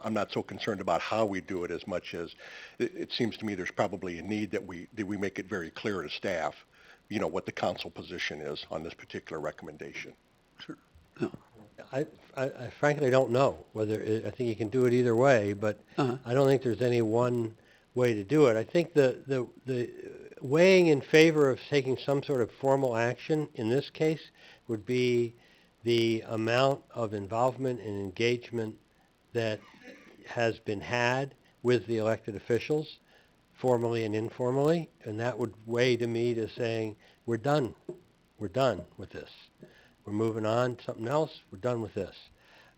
I'm not so concerned about how we do it as much as it seems to me there's probably a need that we make it very clear to staff, what the council position is on this particular recommendation. Sure. No. I frankly don't know I think you can do it either way, but I don't think there's any one way to do it. I think the weighing in favor of taking some sort of formal action in this case would be the amount of involvement and engagement that has been had with the elected officials, formally and informally, and that would weigh to me to saying, we're done with this. We're moving on to something else. We're done with this.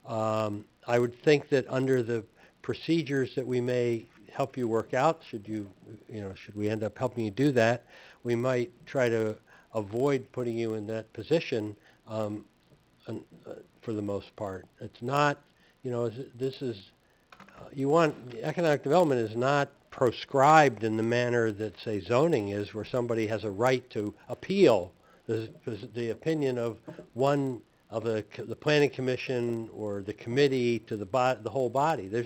I would think that under the procedures that we may help you work out, should we end up helping you do that, we might try to avoid putting you in that position for the most part. It's not, economic development is not proscribed in the manner that, say, zoning is, where somebody has a right to appeal the opinion of one of the planning commission or the committee to the whole body. There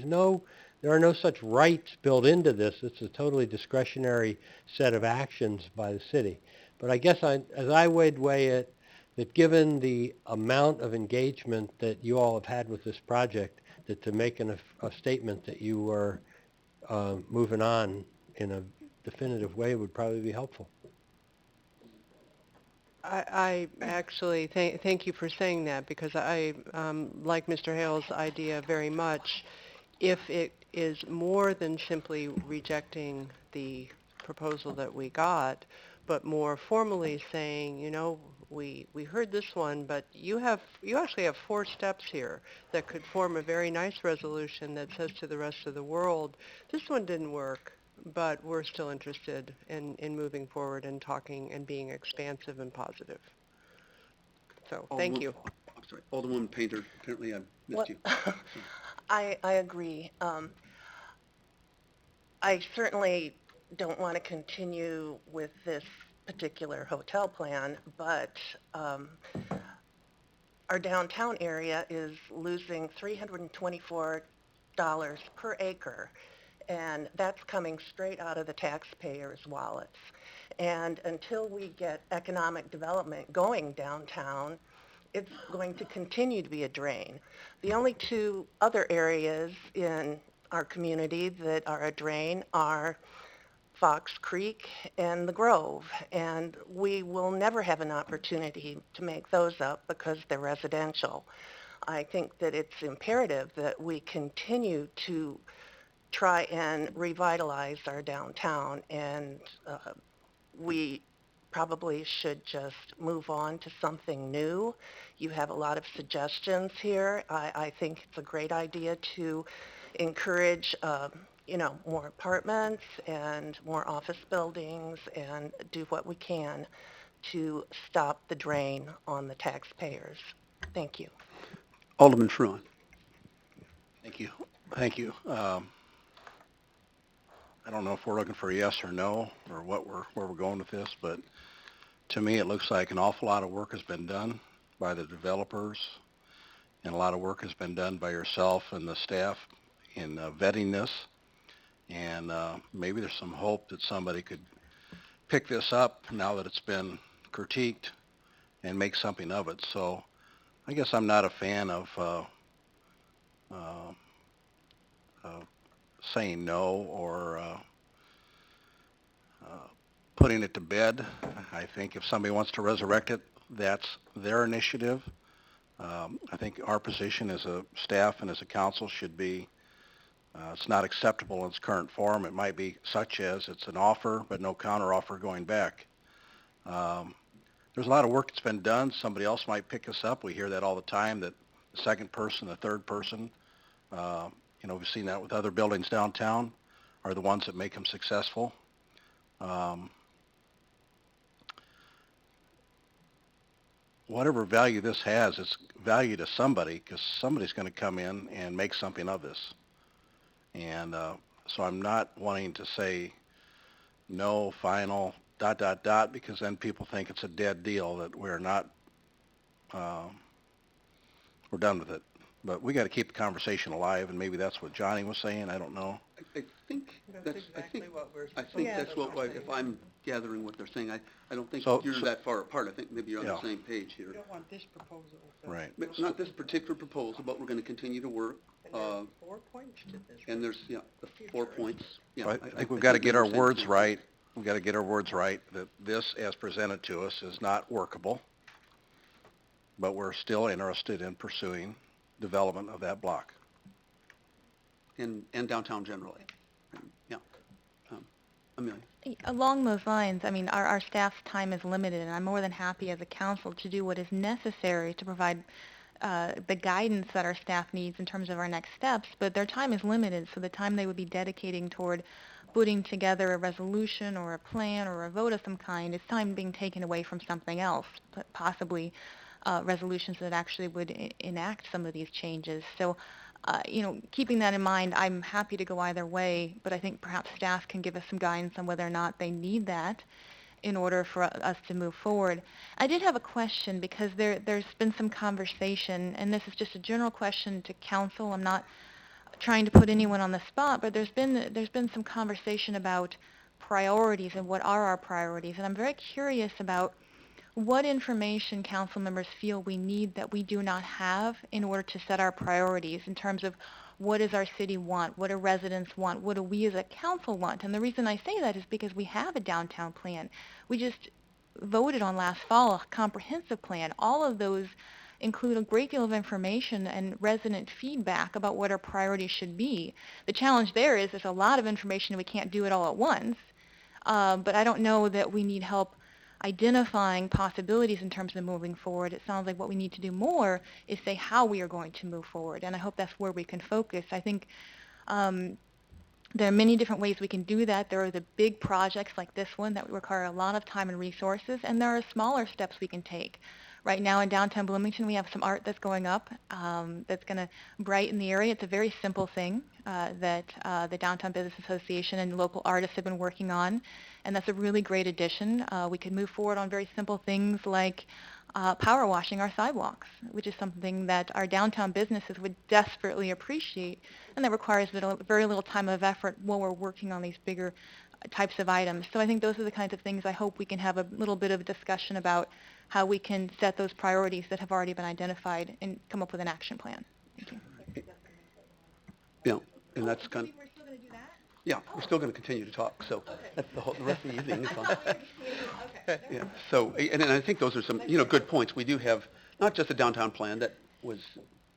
are no such rights built into this. It's a totally discretionary set of actions by the city. But I guess as I would weigh it, that given the amount of engagement that you all have had with this project, that to make a statement that you are moving on in a definitive way would probably be helpful. I actually thank you for saying that, because I like Mr. Hale's idea very much. If it is more than simply rejecting the proposal that we got, but more formally saying, we heard this one, but you actually have 4 steps here that could form a very nice resolution that says to the rest of the world, this one didn't work, but we're still interested in moving forward and talking and being expansive and positive. So, thank you. I'm sorry, Alderwoman Painter, apparently I missed you. I agree. I certainly don't want to continue with this particular hotel plan, but our downtown area is losing $324 per acre, and that's coming straight out of the taxpayers' wallets. And until we get economic development going downtown, it's going to continue to be a drain. The only two other areas in our community that are a drain are Fox Creek and the Grove, and we will never have an opportunity to make those up because they're residential. I think that it's imperative that we continue to try and revitalize our downtown, and we probably should just move on to something new. You have a lot of suggestions here. I think it's a great idea to encourage, more apartments and more office buildings and do what we can to stop the drain on the taxpayers. Thank you. Alderman Fruin. Thank you. Thank you. I don't know if we're looking for a yes or no or where we're going with this, but to me, it looks like an awful lot of work has been done by the developers, and a lot of work has been done by yourself and the staff in vetting this. And maybe there's some hope that somebody could pick this up now that it's been critiqued and make something of it. So I guess I'm not a fan of uh, saying no or putting it to bed. I think if somebody wants to resurrect it, that's their initiative. I think our position as a staff and as a council should be it's not acceptable in its current form. It might be such as it's an offer, but no counteroffer going back. There's a lot of work that's been done. Somebody else might pick this up. We hear that all the time, that the second person, the third person, we've seen that with other buildings downtown, are the ones that make them successful. Whatever value this has, it's value to somebody because somebody's going to come in and make something of this. And so I'm not wanting to say no, final, ... because then people think it's a dead deal, that we're not, we're done with it. But we got to keep the conversation alive, and maybe that's what Johnny was saying. I don't know. I think That's exactly what we're I think supposed that's to what, say. if I'm gathering what they're saying, I don't think So- you're so- that far apart. I think maybe you're on the Yeah. same page here. We don't want this proposal. Right. But not this particular proposal, but we're going to continue to work. And there's 4 points to this. And there's, the 4 points. Yeah, I think we've got to get maybe our we're saying the words same right. thing. We've got to get our words right, that this, as presented to us, is not workable, but we're still interested in pursuing development of that block. And downtown generally. Yeah. Amelia. Along those lines, I mean, our staff's time is limited, and I'm more than happy as a council to do what is necessary to provide the guidance that our staff needs in terms of our next steps, but their time is limited, so the time they would be dedicating toward putting together a resolution or a plan or a vote of some kind is time being taken away from something else, possibly resolutions that actually would enact some of these changes. So keeping that in mind, I'm happy to go either way, but I think perhaps staff can give us some guidance on whether or not they need that in order for us to move forward. I did have a question because there's been some conversation, and this is just a general question to council. I'm not trying to put anyone on the spot, but there's been some conversation about priorities and what are our priorities, and I'm very curious about what information council members feel we need that we do not have in order to set our priorities in terms of what does our city want, what do residents want, what do we as a council want. And the reason I say that is because we have a downtown plan. We just voted on last fall a comprehensive plan. All of those include a great deal of information and resident feedback about what our priorities should be. The challenge there is there's a lot of information and we can't do it all at once. But I don't know that we need help identifying possibilities in terms of moving forward. It sounds like what we need to do more is say how we are going to move forward, and I hope that's where we can focus. I think there are many different ways we can do that. There are the big projects like this one that require a lot of time and resources, and there are smaller steps we can take. Right now in downtown Bloomington, we have some art that's going up that's going to brighten the area. It's a very simple thing that the Downtown Business Association and local artists have been working on, and that's a really great addition. We could move forward on very simple things like power washing our sidewalks, which is something that our downtown businesses would desperately appreciate, and that requires very little time of effort while we're working on these bigger types of items. So I think those are the kinds of things I hope we can have a little bit of a discussion about how we can set those priorities that have already been identified and come up with an action plan. Thank you. Yeah, and that's kind of, yeah, we're still going to continue to talk, so that's the rest of the evening is on. Yeah, so, and I think those are some, good points. We do have not just a downtown plan that was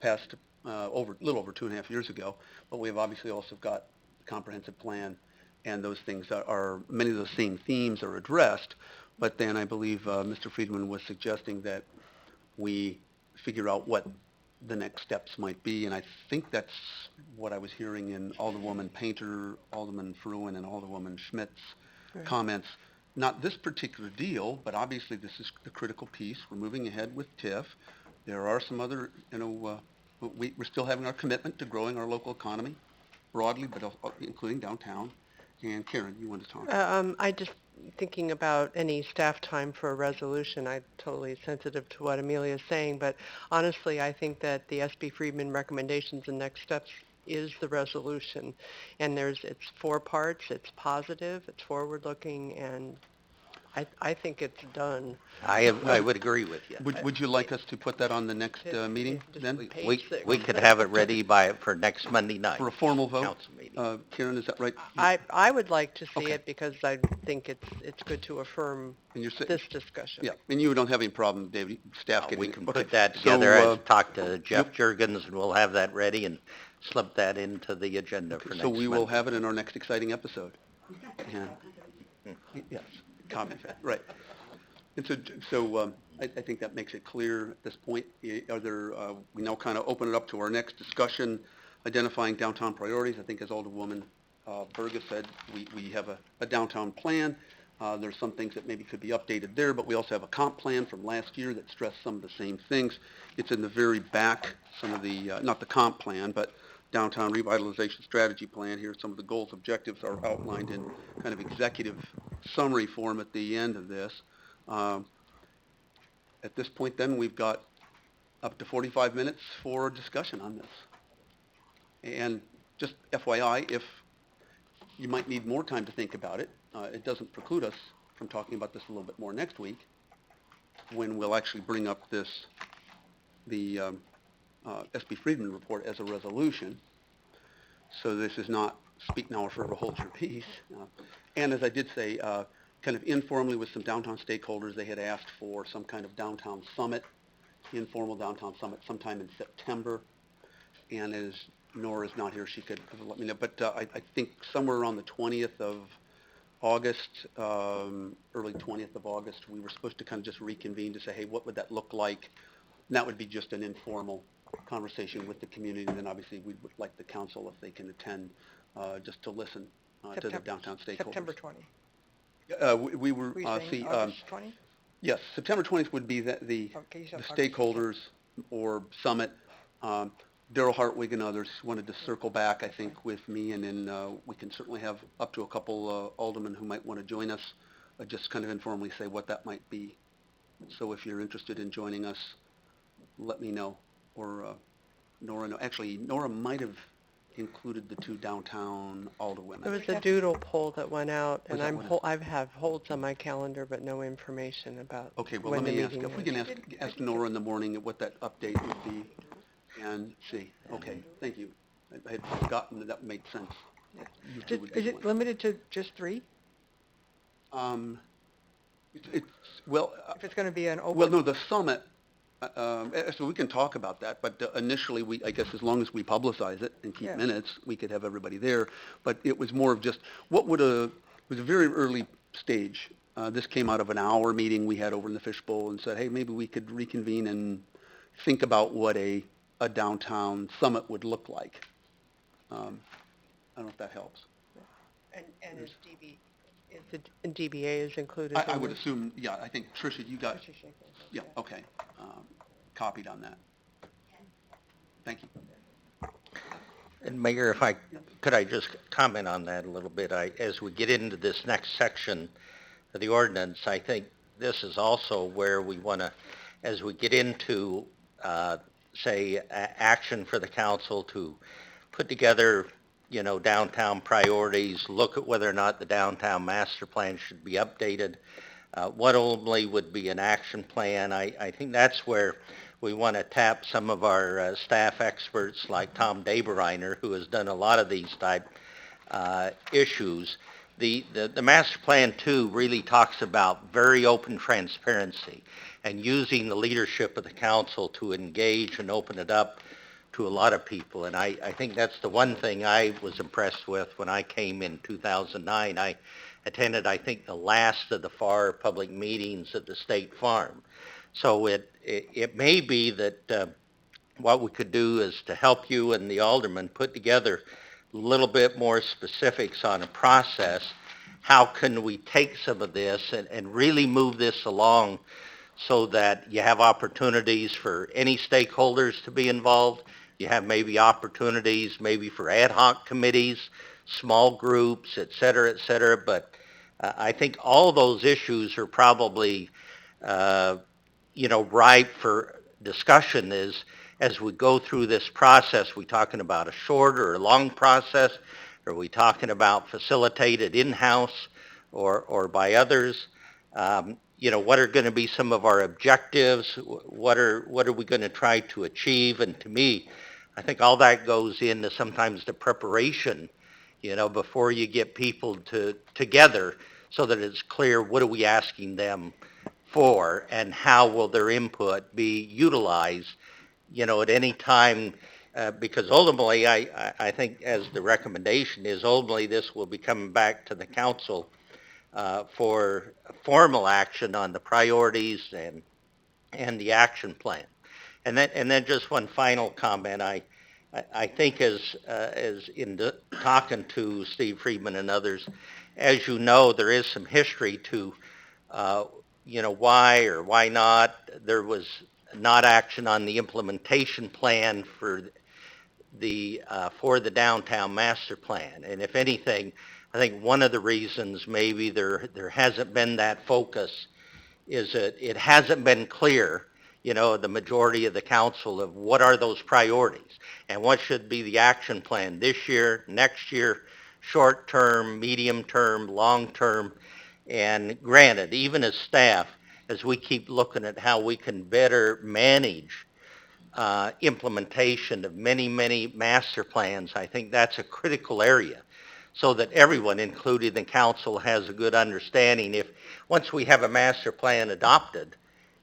passed a little over 2.5 years ago, but we have obviously also got a comprehensive plan, and those things many of those same themes are addressed, but then I believe Mr. Friedman was suggesting that we figure out what the next steps might be, and I think that's what I was hearing in Alderwoman Painter, Alderman Fruin, and Alderwoman Schmidt's comments. Not this particular deal, but obviously this is the critical piece. We're moving ahead with TIF. There are some other, we're still having our commitment to growing our local economy broadly, but including downtown. And Karen, you want to talk? I just thinking about any staff time for a resolution. I'm totally sensitive to what Amelia's saying, but honestly, I think that the SB Friedman recommendations and next steps is the resolution. And it's 4 parts, it's positive, it's forward-looking, and I think it's done. I would agree with you. Would you like us to put that on the next meeting then? We could have it ready for next Monday night. For a formal vote? Council meeting. Karen, is that right? I would like to see Okay. it because I think it's good to affirm And you're this discussion. Yeah, and you don't have any problem, David, staff getting We it? can Okay. put that So, together. I've talked to Jeff Jurgens, and we'll have that ready and slip that into the agenda for next So we will Monday. have it in our next exciting episode. And, yes, comment, right. And so I think that makes it clear at this point. We now kind of open it up to our next discussion, identifying downtown priorities. I think as Alderwoman Burgess said, we have a downtown plan. There's some things that maybe could be updated there, but we also have a comp plan from last year that stressed some of the same things. It's in the very back, some of the, not the comp plan, but downtown revitalization strategy plan. Here, some of the goals, objectives are outlined in kind of executive summary form at the end of this. At this point then, we've got up to 45 minutes for discussion on this. And just FYI, if you might need more time to think about it, it doesn't preclude us from talking about this a little bit more next week, when we'll actually bring up the SB Friedman report as a resolution. So this is not speak now or forever hold your peace. And as I did say, kind of informally with some downtown stakeholders, they had asked for some kind of downtown summit, informal downtown summit sometime in September. And as Nora's not here, she could let me know. But I think somewhere around the 20th of August, early 20th of August, we were supposed to kind of just reconvene to say, hey, what would that look like? And that would be just an informal conversation with the community. And then obviously we would like the council, if they can attend, just to listen to the downtown stakeholders. September 20. We were, saying August 20? yes, September 20th would be the Okay, you said August stakeholders or summit. Daryl Hartwig and others wanted to circle back, I think, with me, and then we can certainly have up to a couple aldermen who might want to join us, just kind of informally say what that might be. So if you're interested in joining us, let me know, or Nora know. Actually, Nora might have included the 2 downtown alderwomen. There was a doodle poll that went out, and Was that I have holds on my calendar, but no information about Okay, well, when let the me ask, meeting if we is. can ask Nora in the morning what that update would be, and see. Okay, thank you. I had forgotten that made sense. You two would be Is it one. limited to just 3? It's, well, If it's going to be an open... well, no, the summit, so we can talk about that, but initially, I guess as long as we publicize it and keep Yeah. minutes, we could have everybody there. But it was more of just, it was a very early stage. This came out of an hour meeting we had over in the Fishbowl and said, hey, maybe we could reconvene and think about what a downtown summit would look like. I don't know if that helps. And as Stevie And DBA is included I in would this? assume, yeah, I think, Tricia, you got, Tricia shaking her head, yeah, okay, copied on that. Thank you. And Mayor, could I just comment on that a little bit? As we get into this next section of the ordinance, I think this is also where we want to, as we get into, say, action for the council to put together, downtown priorities, look at whether or not the downtown master plan should be updated, what only would be an action plan. I think that's where we want to tap some of our staff experts like Tom Daberreiner, who has done a lot of these type issues. The master plan too really talks about very open transparency and using the leadership of the council to engage and open it up to a lot of people. And I think that's the one thing I was impressed with when I came in 2009. I attended, I think, the last of the FAR public meetings at the State Farm. So it may be that what we could do is to help you and the aldermen put together a little bit more specifics on a process. How can we take some of this and really move this along so that you have opportunities for any stakeholders to be involved? You have maybe opportunities maybe for ad hoc committees, small groups, et cetera, et cetera. But I think all those issues are probably uh, ripe for discussion as we go through this process. We talking about a short or a long process? Are we talking about facilitated in-house or by others? What are going to be some of our objectives? What are we going to try to achieve? And to me, I think all that goes into sometimes the preparation, before you get people together so that it's clear what are we asking them for and how will their input be utilized, at any time, because ultimately, I think as the recommendation is, ultimately this will be coming back to the council for formal action on the priorities and the action plan. And then just one final comment. I think as in talking to Steve Friedman and others, as you know, there is some history to uh, why or why not there was not action on the implementation plan for the downtown master plan. And if anything, I think one of the reasons maybe there hasn't been that focus is that it hasn't been clear, the majority of the council of what are those priorities and what should be the action plan this year, next year, short term, medium term, long term. And granted, even as staff, as we keep looking at how we can better manage implementation of many, many master plans, I think that's a critical area so that everyone, including the council, has a good understanding. If once we have a master plan adopted,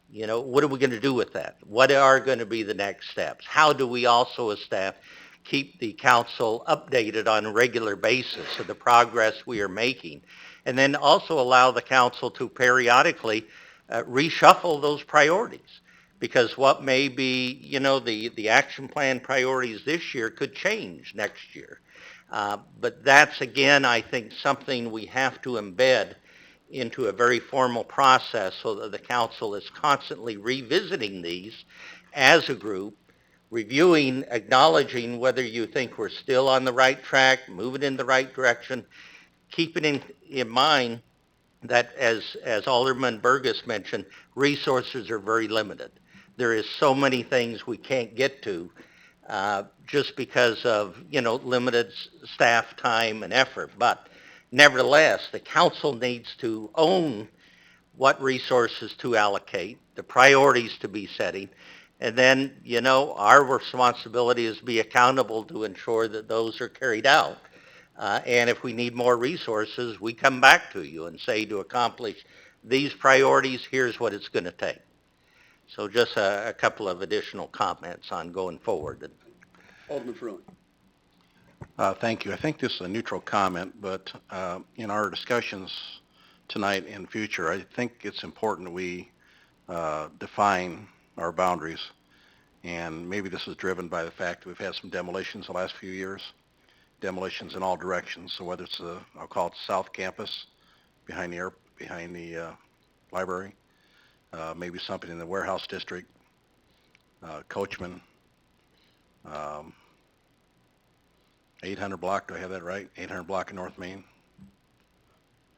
what are we going to do with that? What are going to be the next steps? How do we also as staff keep the council updated on a regular basis of the progress we are making? And then also allow the council to periodically reshuffle those priorities. Because what may be, the action plan priorities this year could change next year. But that's, again, I think something we have to embed into a very formal process so that the council is constantly revisiting these as a group, reviewing, acknowledging whether you think we're still on the right track, moving in the right direction, keeping in mind that as Alderman Burgess mentioned, resources are very limited. There is so many things we can't get to just because of, limited staff time and effort. But nevertheless, the council needs to own what resources to allocate, the priorities to be setting, and then, our responsibility is to be accountable to ensure that those are carried out. And if we need more resources, we come back to you and say to accomplish these priorities, here's what it's going to take. So just a couple of additional comments on going forward. Alderman Fruin. Thank you. I think this is a neutral comment, but in our discussions tonight and future, I think it's important we define our boundaries. And maybe this is driven by the fact that we've had some demolitions the last few years, demolitions in all directions. So whether it's I'll call it the South Campus, behind the library, maybe something in the warehouse district, Coachman, 800 block, do I have that right? 800 block in North Main?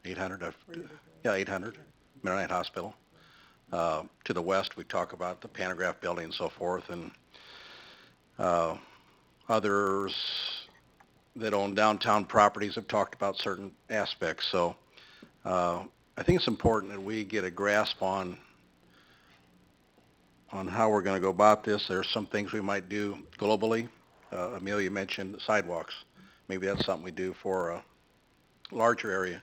800, yeah, 800, Mennonite Hospital. To the west, we talk about the Pantograph Building and so forth, and others that own downtown properties have talked about certain aspects. So I think it's important that we get a grasp on how we're going to go about this. There's some things we might do globally. Amelia mentioned sidewalks. Maybe that's something we do for a larger area.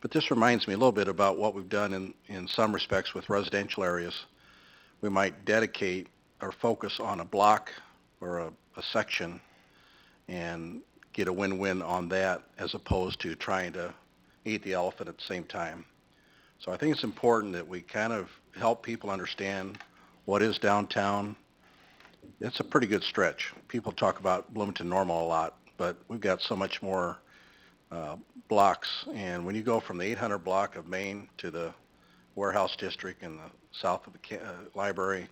But this reminds me a little bit about what we've done in some respects with residential areas. We might dedicate or focus on a block or a section and get a win-win on that as opposed to trying to eat the elephant at the same time. So I think it's important that we kind of help people understand what is downtown. It's a pretty good stretch. People talk about Bloomington Normal a lot, but we've got so much more blocks. And when you go from the 800 block of Main to the warehouse district and the south of the library,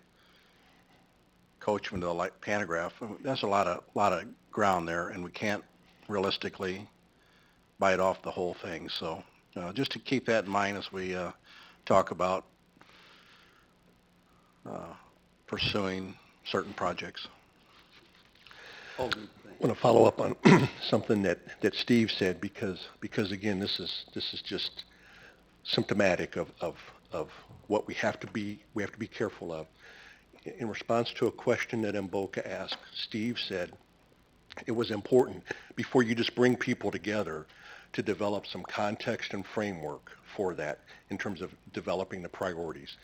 Coachman to the Pantograph, that's a lot of ground there, and we can't realistically bite off the whole thing. So just to keep that in mind as we talk about pursuing certain projects. I want to follow up on something that Steve said because again, this is just symptomatic of what we have to be careful of. In response to a question that Mboka asked, Steve said it was important before you just bring people together to develop some context and framework for that in terms of developing the priorities.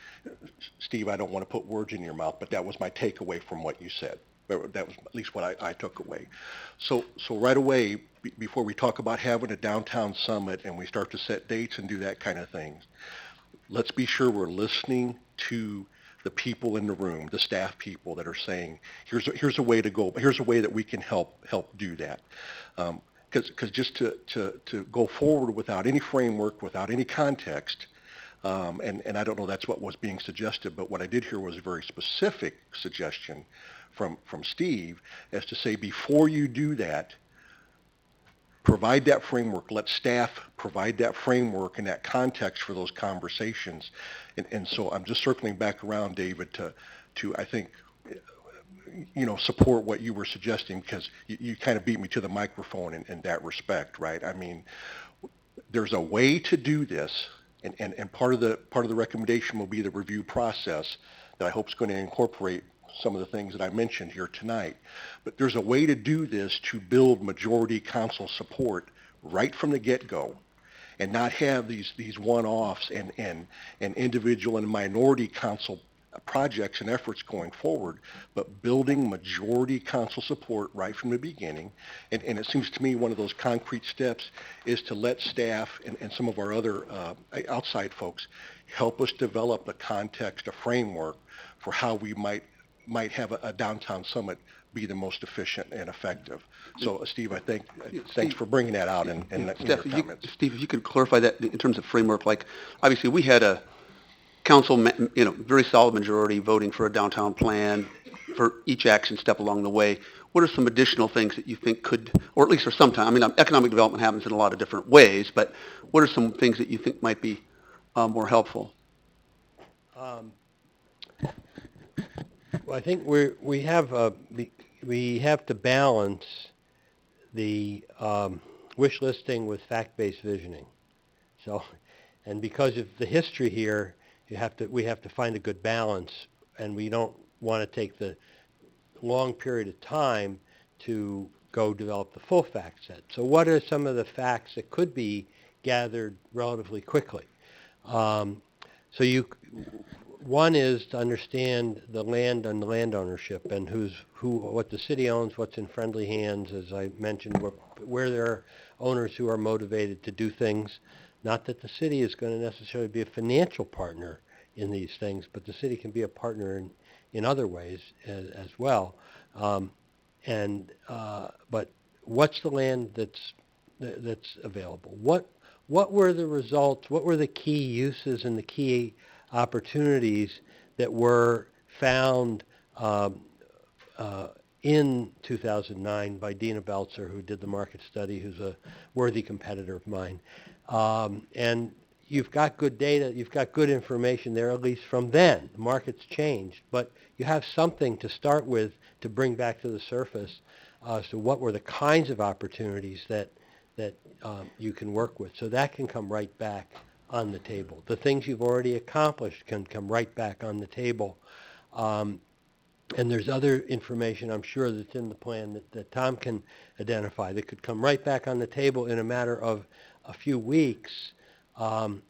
Steve, I don't want to put words in your mouth, but that was my takeaway from what you said. That was at least what I took away. So right away, before we talk about having a downtown summit and we start to set dates and do that kind of thing, let's be sure we're listening to the people in the room, the staff people that are saying, here's a way to go, here's a way that we can help do that. Because just to go forward without any framework, without any context, and I don't know that's what was being suggested, but what I did hear was a very specific suggestion from Steve as to say, before you do that, provide that framework, let staff provide that framework and that context for those conversations. And so I'm just circling back around, David, to I think, support what you were suggesting, because you kind of beat me to the microphone in that respect, right? I mean, there's a way to do this, and part of the recommendation will be the review process that I hope is going to incorporate some of the things that I mentioned here tonight. But there's a way to do this to build majority council support right from the get-go and not have these one-offs and individual and minority council projects and efforts going forward, but building majority council support right from the beginning. And it seems to me one of those concrete steps is to let staff and some of our other outside folks help us develop a context, a framework for how we might have a downtown summit be the most efficient and effective. So, Steve, I think, thanks for bringing that out in your comments. Steve, if you could clarify that in terms of framework, like, obviously we had a council, very solid majority voting for a downtown plan for each action step along the way. What are some additional things that you think could, or at least for some time, economic development happens in a lot of different ways, but what are some things that you think might be more helpful? Well, I think we have to balance the wish listing with fact-based visioning. So, and because of the history here, we have to find a good balance, and we don't want to take the long period of time to go develop the full fact set. So what are some of the facts that could be gathered relatively quickly? One is to understand the land and the land ownership and what the city owns, what's in friendly hands, as I mentioned, where there are owners who are motivated to do things. Not that the city is going to necessarily be a financial partner in these things, but the city can be a partner in other ways as well. But what's the land that's available? what were the results, what were the key uses and the key opportunities that were found in 2009 by Dina Belzer, who did the market study, who's a worthy competitor of mine. And you've got good data, you've got good information there, at least from then. The market's changed, but you have something to start with to bring back to the surface. So what were the kinds of opportunities that you can work with? So that can come right back on the table. The things you've already accomplished can come right back on the table. And there's other information, I'm sure, that's in the plan that Tom can identify that could come right back on the table in a matter of a few weeks. And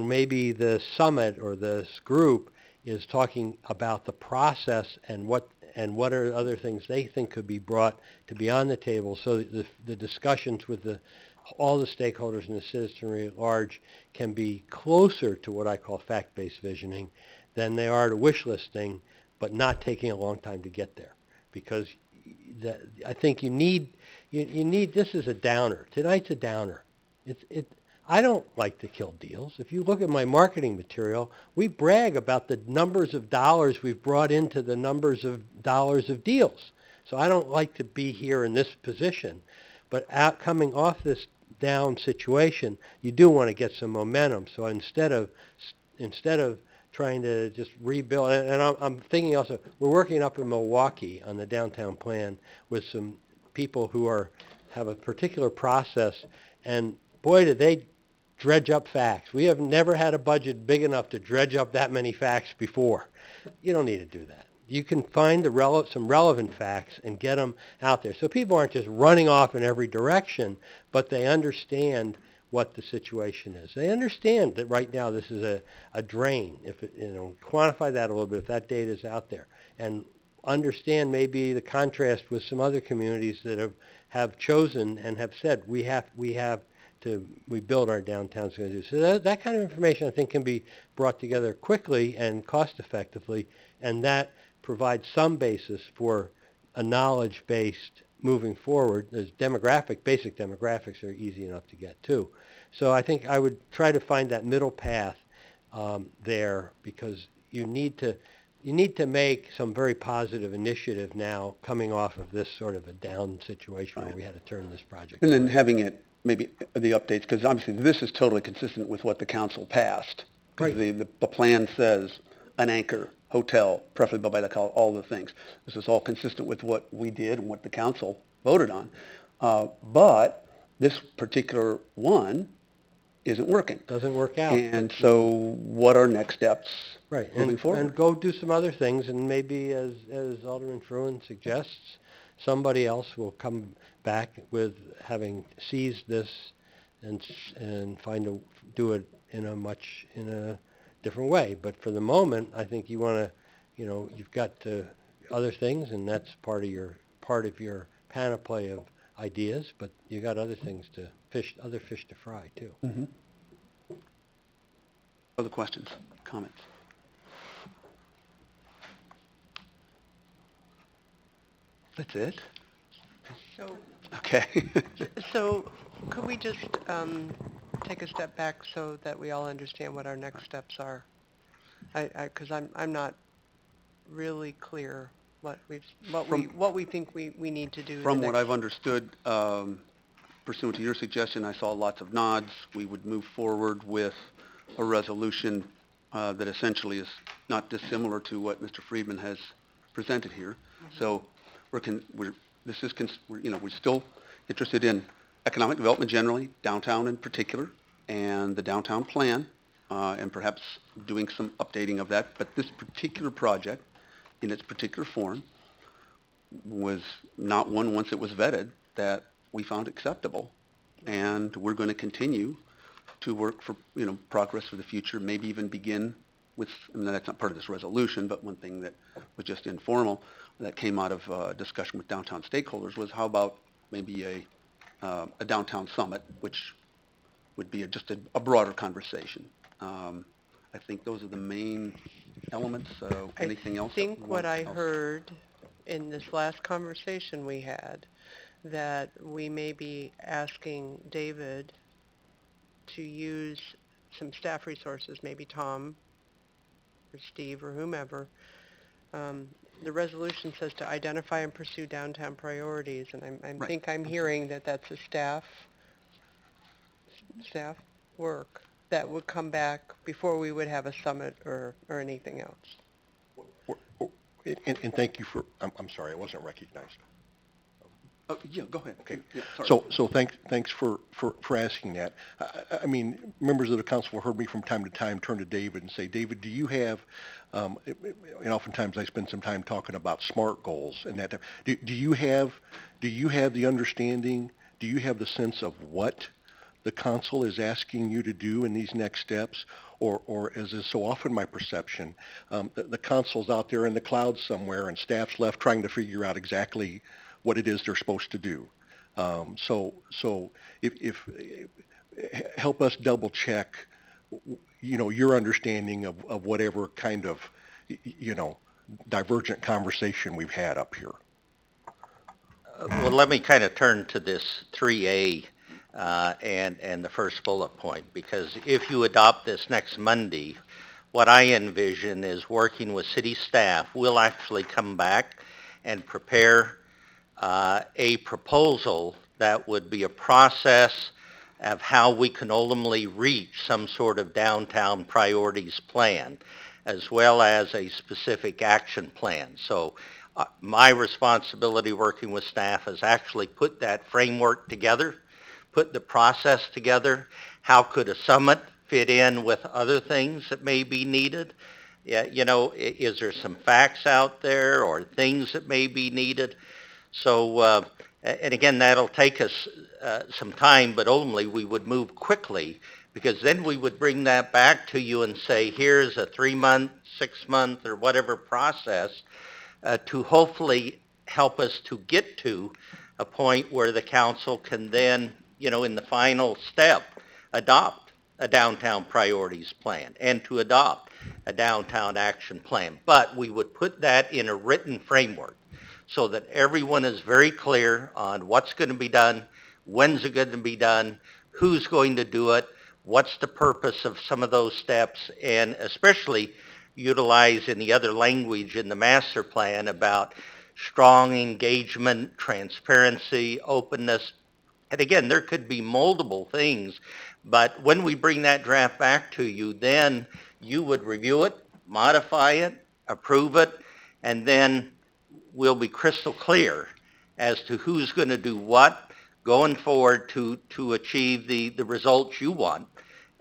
maybe the summit or this group is talking about the process and what are other things they think could be brought to be on the table, so that the discussions with all the stakeholders and the citizenry at large can be closer to what I call fact-based visioning than they are to wish listing, but not taking a long time to get there. Because I think you need, this is a downer. Tonight's a downer. I don't like to kill deals. If you look at my marketing material, we brag about the numbers of dollars we've brought into the numbers of dollars of deals. So I don't like to be here in this position. But coming off this down situation, you do want to get some momentum. So instead of trying to just rebuild, and I'm thinking also, we're working up in Milwaukee on the downtown plan with some people who have a particular process, and boy, did they dredge up facts. We have never had a budget big enough to dredge up that many facts before. You don't need to do that. You can find some relevant facts and get them out there. So people aren't just running off in every direction, but they understand what the situation is. They understand that right now this is a drain. If quantify that a little bit if that data is out there, and understand maybe the contrast with some other communities that have chosen and have said we build our downtowns going to do. So that kind of information I think can be brought together quickly and cost effectively, and that provides some basis for a knowledge-based moving forward. There's basic demographics are easy enough to get too. So I think I would try to find that middle path there, because you need to make some very positive initiative now coming off of this sort of a down situation where we had to turn this project. And then having it, maybe the updates, because obviously this is totally consistent with what the council passed. Because Right. the plan says an anchor hotel, preferably by the call, all the things. This is all consistent with what we did and what the council voted on. But this particular one isn't working. Doesn't work out. And so what are next steps Right, moving forward? and go do some other things, and maybe, as Alderman Fruin suggests, somebody else will come back with having seized this and do it in a different way. But for the moment, I think you want to, you've got other things, and that's part of your panoply of ideas. But you got other things other fish to fry too. Mm-hmm. Other questions, comments? That's it? So, Okay. so could we just take a step back so that we all understand what our next steps are? Because I'm not really clear what we think we need to do. From what I've understood, pursuant to your suggestion, I saw lots of nods. We would move forward with a resolution that essentially is not dissimilar to what Mr. Friedman has presented here. Mm-hmm. So we're still interested in economic development generally, downtown in particular, and the downtown plan, and perhaps doing some updating of that. But this particular project, in its particular form, was not one, once it was vetted, that we found acceptable. And we're going to continue to work for, progress for the future, maybe even begin with, and that's not part of this resolution, but one thing that was just informal that came out of discussion with downtown stakeholders was how about maybe a downtown summit, which would be just a broader conversation. I think those are the main elements. Anything else? I think what I heard in this last conversation we had, that we may be asking David to use some staff resources, maybe Tom or Steve or whomever. The resolution says to identify and pursue downtown priorities, and I Right. think I'm hearing that that's a staff work that would come back before we would have a summit or anything else. And thank you for, I'm sorry, I wasn't recognized. Yeah, go ahead. Okay. Yeah, sorry. So thanks for asking that. I mean, members of the council have heard me from time to time turn to David and say, David, do you have, and oftentimes I spend some time talking about SMART goals and that. Do you have the understanding, do you have the sense of what the council is asking you to do in these next steps? Or as is so often my perception, the council's out there in the clouds somewhere and staff's left trying to figure out exactly what it is they're supposed to do. So if help us double check, your understanding of whatever kind of, divergent conversation we've had up here. Well, let me kind of turn to this 3A and the first bullet point, because if you adopt this next Monday, what I envision is working with city staff, we'll actually come back and prepare a proposal that would be a process of how we can ultimately reach some sort of downtown priorities plan, as well as a specific action plan. So my responsibility working with staff is actually put that framework together, put the process together. How could a summit fit in with other things that may be needed? Yeah, is there some facts out there or things that may be needed? So, and again, that'll take us some time, but ultimately we would move quickly, because then we would bring that back to you and say, here's a 3-month, 6-month, or whatever process to hopefully help us to get to a point where the council can then, in the final step, adopt a downtown priorities plan and to adopt a downtown action plan. But we would put that in a written framework so that everyone is very clear on what's going to be done, when's it going to be done, who's going to do it, what's the purpose of some of those steps, and especially utilize in the other language in the master plan about strong engagement, transparency, openness. And again, there could be multiple things, but when we bring that draft back to you, then you would review it, modify it, approve it, and then we'll be crystal clear as to who's going to do what going forward to achieve the results you want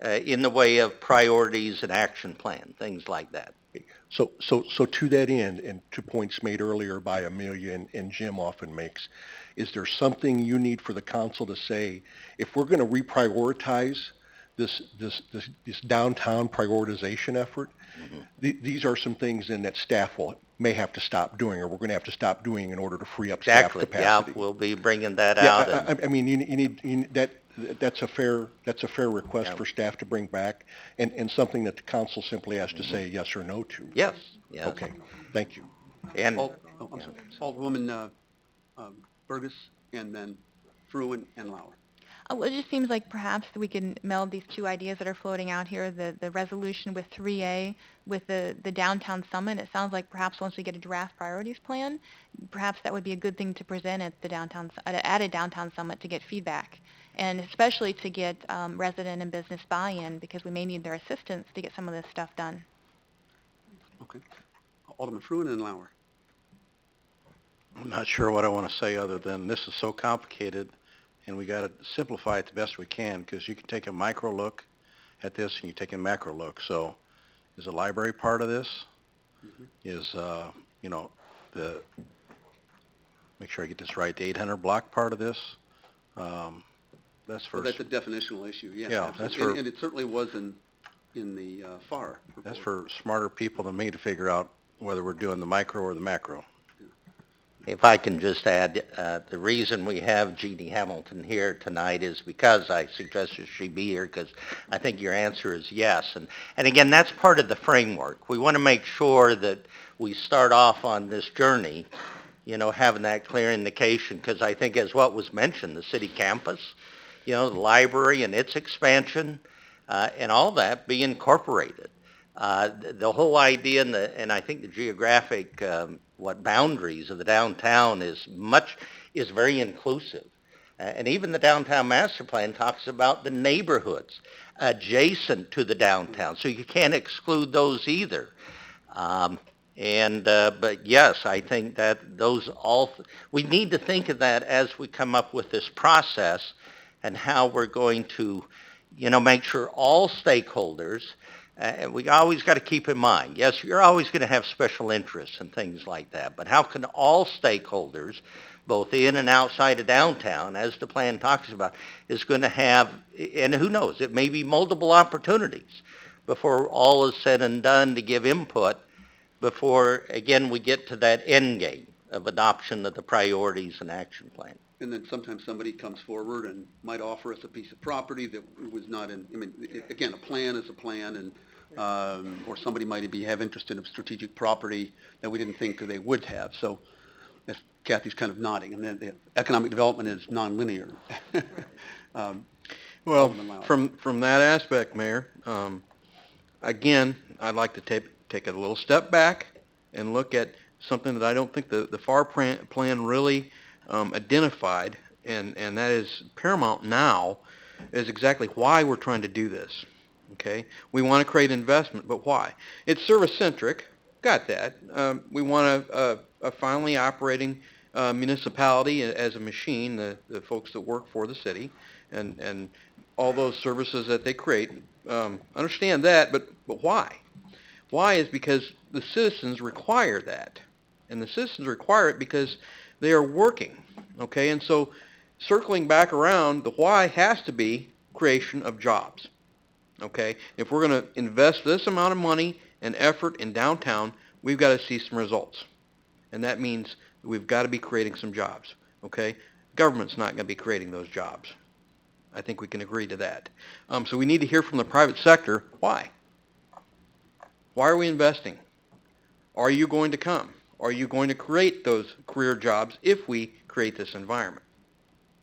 in the way of priorities and action plan, things like that. So to that end, and to points made earlier by Amelia and Jim often makes, is there something you need for the council to say, if we're going to reprioritize this downtown prioritization effort, these are some things then that staff may have to stop doing, or we're going to have to stop doing in order to free up staff capacity. Yeah, we'll be bringing that out. I mean, you need that. That's a fair request for staff to bring back, and something that the council simply has to say yes or no to. Yes. Okay, thank you. And I'm sorry. Alderwoman Burgess, and then Fruin and Lauer. Well, it just seems like perhaps we can meld these two ideas that are floating out here, the resolution with 3A with the downtown summit. It sounds like perhaps once we get a draft priorities plan, perhaps that would be a good thing to present at a downtown summit to get feedback, and especially to get resident and business buy-in, because we may need their assistance to get some of this stuff done. Okay. Alderman Fruin and Lauer. I'm not sure what I want to say other than this is so complicated, and we got to simplify it the best we can, because you can take a micro look at this and you take a macro look. So is the library part of this? Mm-hmm. Is, the, make sure I get this right, the 800 block part of this? That's for... Well, that's a definitional issue, yes. Yeah, absolutely. that's for... And it certainly was in the FAR report. That's for smarter people than me to figure out whether we're doing the micro or the macro. if I can just add, the reason we have Jeannie Hamilton here tonight is because I suggested she be here, because I think your answer is yes. And again, that's part of the framework. We want to make sure that we start off on this journey, having that clear indication, because I think as what was mentioned, the city campus, the library and its expansion, and all that be incorporated. The whole idea and I think the geographic boundaries of the downtown is very inclusive. And even the downtown master plan talks about the neighborhoods adjacent to the downtown, so you can't exclude those either. Um, but yes, I think that we need to think of that as we come up with this process and how we're going to, make sure all stakeholders, and we always got to keep in mind, yes, you're always going to have special interests and things like that, but how can all stakeholders, both in and outside of downtown, as the plan talks about, is going to have, and who knows, it may be multiple opportunities before all is said and done to give input before, again, we get to that end game of adoption of the priorities and action plan. And then sometimes somebody comes forward and might offer us a piece of property that was not in, again, a plan is a plan, and or somebody might have interest in a strategic property that we didn't think they would have. So as Kathy's kind of nodding, and then the economic development is nonlinear. Well, from that aspect, Mayor, again, I'd like to take a little step back and look at something that I don't think the FAR plan really identified, and that is paramount now, is exactly why we're trying to do this. Okay, we want to create investment, but why? It's service-centric, got that. We want a finally operating municipality as a machine, the folks that work for the city, and all those services that they create. Understand that, but why? Why is because the citizens require that. And the citizens require it because they are working, okay? And so circling back around, the why has to be creation of jobs, okay? If we're going to invest this amount of money and effort in downtown, we've got to see some results. And that means we've got to be creating some jobs, okay? Government's not going to be creating those jobs. I think we can agree to that. So we need to hear from the private sector, why? Why are we investing? Are you going to come? Are you going to create those career jobs if we create this environment?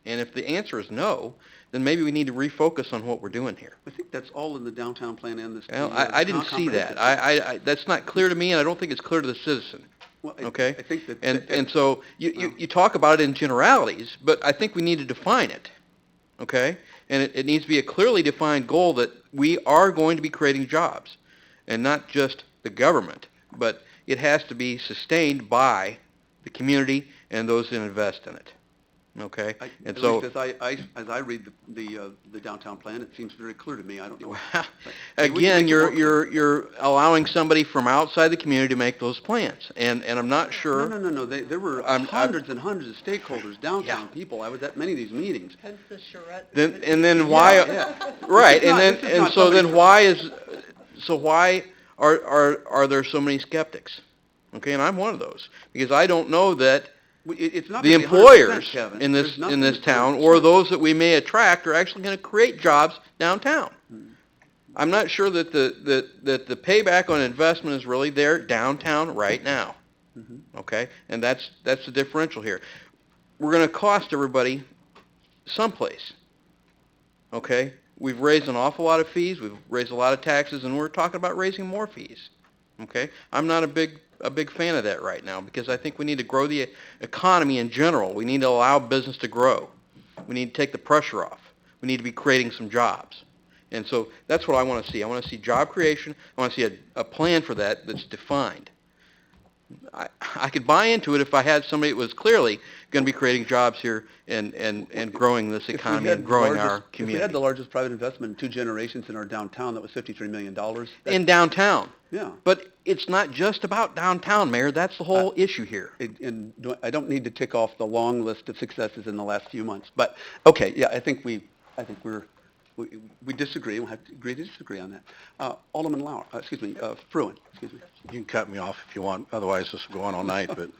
And if the answer is no, then maybe we need to refocus on what we're doing here. I think that's all in the downtown plan and this. Well, I didn't see that. I that's not clear to me, and I don't think it's clear to the citizen. Well, Okay? I think that. And so you talk about it in generalities, but I think we need to define it. Okay? And it needs to be a clearly defined goal that we are going to be creating jobs, and not just the government, but it has to be sustained by the community and those that invest in it. Okay? And At so, least as I read the downtown plan, it seems very clear to me. I don't know. again, you're allowing somebody from outside the community to make those plans, and I'm not sure. No. There were hundreds and hundreds of stakeholders, downtown people. I was at many of these meetings. Hence the charrette. Then why? Right, why are there so many skeptics? Okay, and I'm one of those because I don't know that It's not the gonna be 100%, employers Kevin. in There's nothing this that's town 100%. or those that we may attract are actually going to create jobs downtown. I'm not sure that the payback on investment is really there downtown right now. Okay, and that's the differential here. We're going to cost everybody someplace. Okay, we've raised an awful lot of fees, we've raised a lot of taxes, and we're talking about raising more fees. Okay, I'm not a big fan of that right now because I think we need to grow the economy in general. We need to allow business to grow. We need to take the pressure off. We need to be creating some jobs. And so that's what I want to see. I want to see job creation. I want to see a plan for that that's defined. I could buy into it if I had somebody that was clearly going to be creating jobs here and growing this economy and growing our If we community. had the largest private investment in 2 generations in our downtown, that was $53 million. In downtown. Yeah. But it's not just about downtown, Mayor. That's the whole issue here. And I don't need to tick off the long list of successes in the last few months. But, okay, yeah, I think we disagree. We'll have to agree to disagree on that. Alderman Fruin, excuse me. You can cut me off if you want, otherwise this will go on all night, but,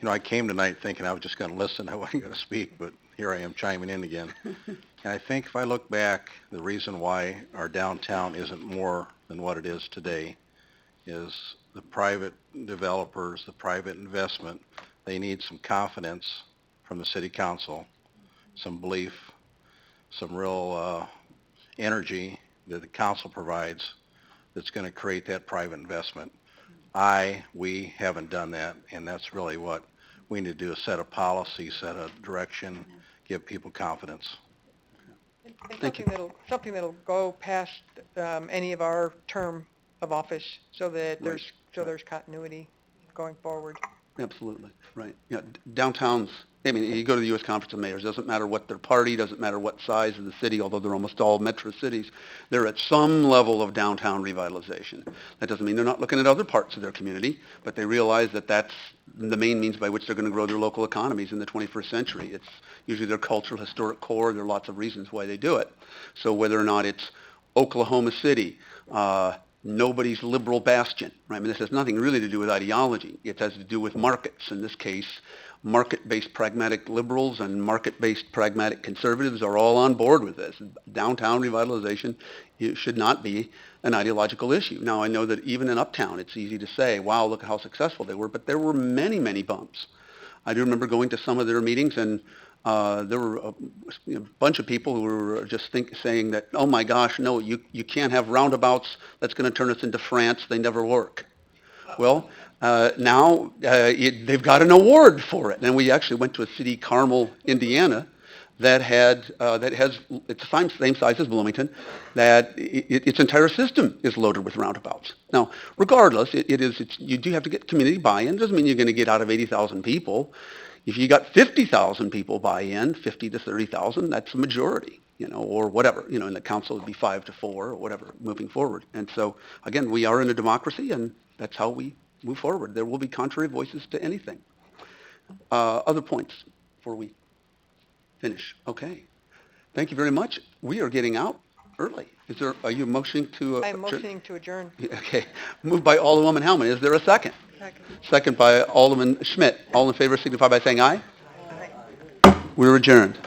I came tonight thinking I was just going to listen, I wasn't going to speak, but here I am chiming in again. And I think if I look back, the reason why our downtown isn't more than what it is today is the private developers, the private investment, they need some confidence from the city council, some belief, some real energy that the council provides that's going to create that private investment. We haven't done that, and that's really what we need to do, is set a policy, set a direction, give people confidence. And Thank you. something that'll go past any of our term of office so that Right. there's continuity going forward. Absolutely, right. Yeah, downtowns, I mean, you go to the U.S. Conference of Mayors, doesn't matter what their party, doesn't matter what size of the city, although they're almost all metro cities, they're at some level of downtown revitalization. That doesn't mean they're not looking at other parts of their community, but they realize that that's the main means by which they're going to grow their local economies in the 21st century. It's usually their cultural, historic core. There are lots of reasons why they do it. So whether or not it's Oklahoma City, nobody's liberal bastion, right? I mean, this has nothing really to do with ideology. It has to do with markets. In this case, market-based pragmatic liberals and market-based pragmatic conservatives are all on board with this. Downtown revitalization should not be an ideological issue. Now, I know that even in Uptown, it's easy to say, wow, look at how successful they were, but there were many, many bumps. I do remember going to some of their meetings, and there were a bunch of people who were just saying that, oh my gosh, no, you can't have roundabouts. That's going to turn us into France. They never work. Well, now they've got an award for it. And we actually went to a city, Carmel, Indiana, that has it's the same size as Bloomington, that its entire system is loaded with roundabouts. Now, regardless, you do have to get community buy-in. It doesn't mean you're going to get out of 80,000 people. If you got 50,000 people buy in, 50 to 30,000, that's a majority, or whatever. In the council it'd be 5 to 4 or whatever moving forward. And so, again, we are in a democracy, and that's how we move forward. There will be contrary voices to anything. Other points before we finish? Okay. Thank you very much. We are getting out early. Are you motioning to? I am motioning to adjourn. Okay. Moved by Alderwoman Hellman. Is there a second? Second by Alderman Schmidt. All in favor signify by saying aye. We're adjourned.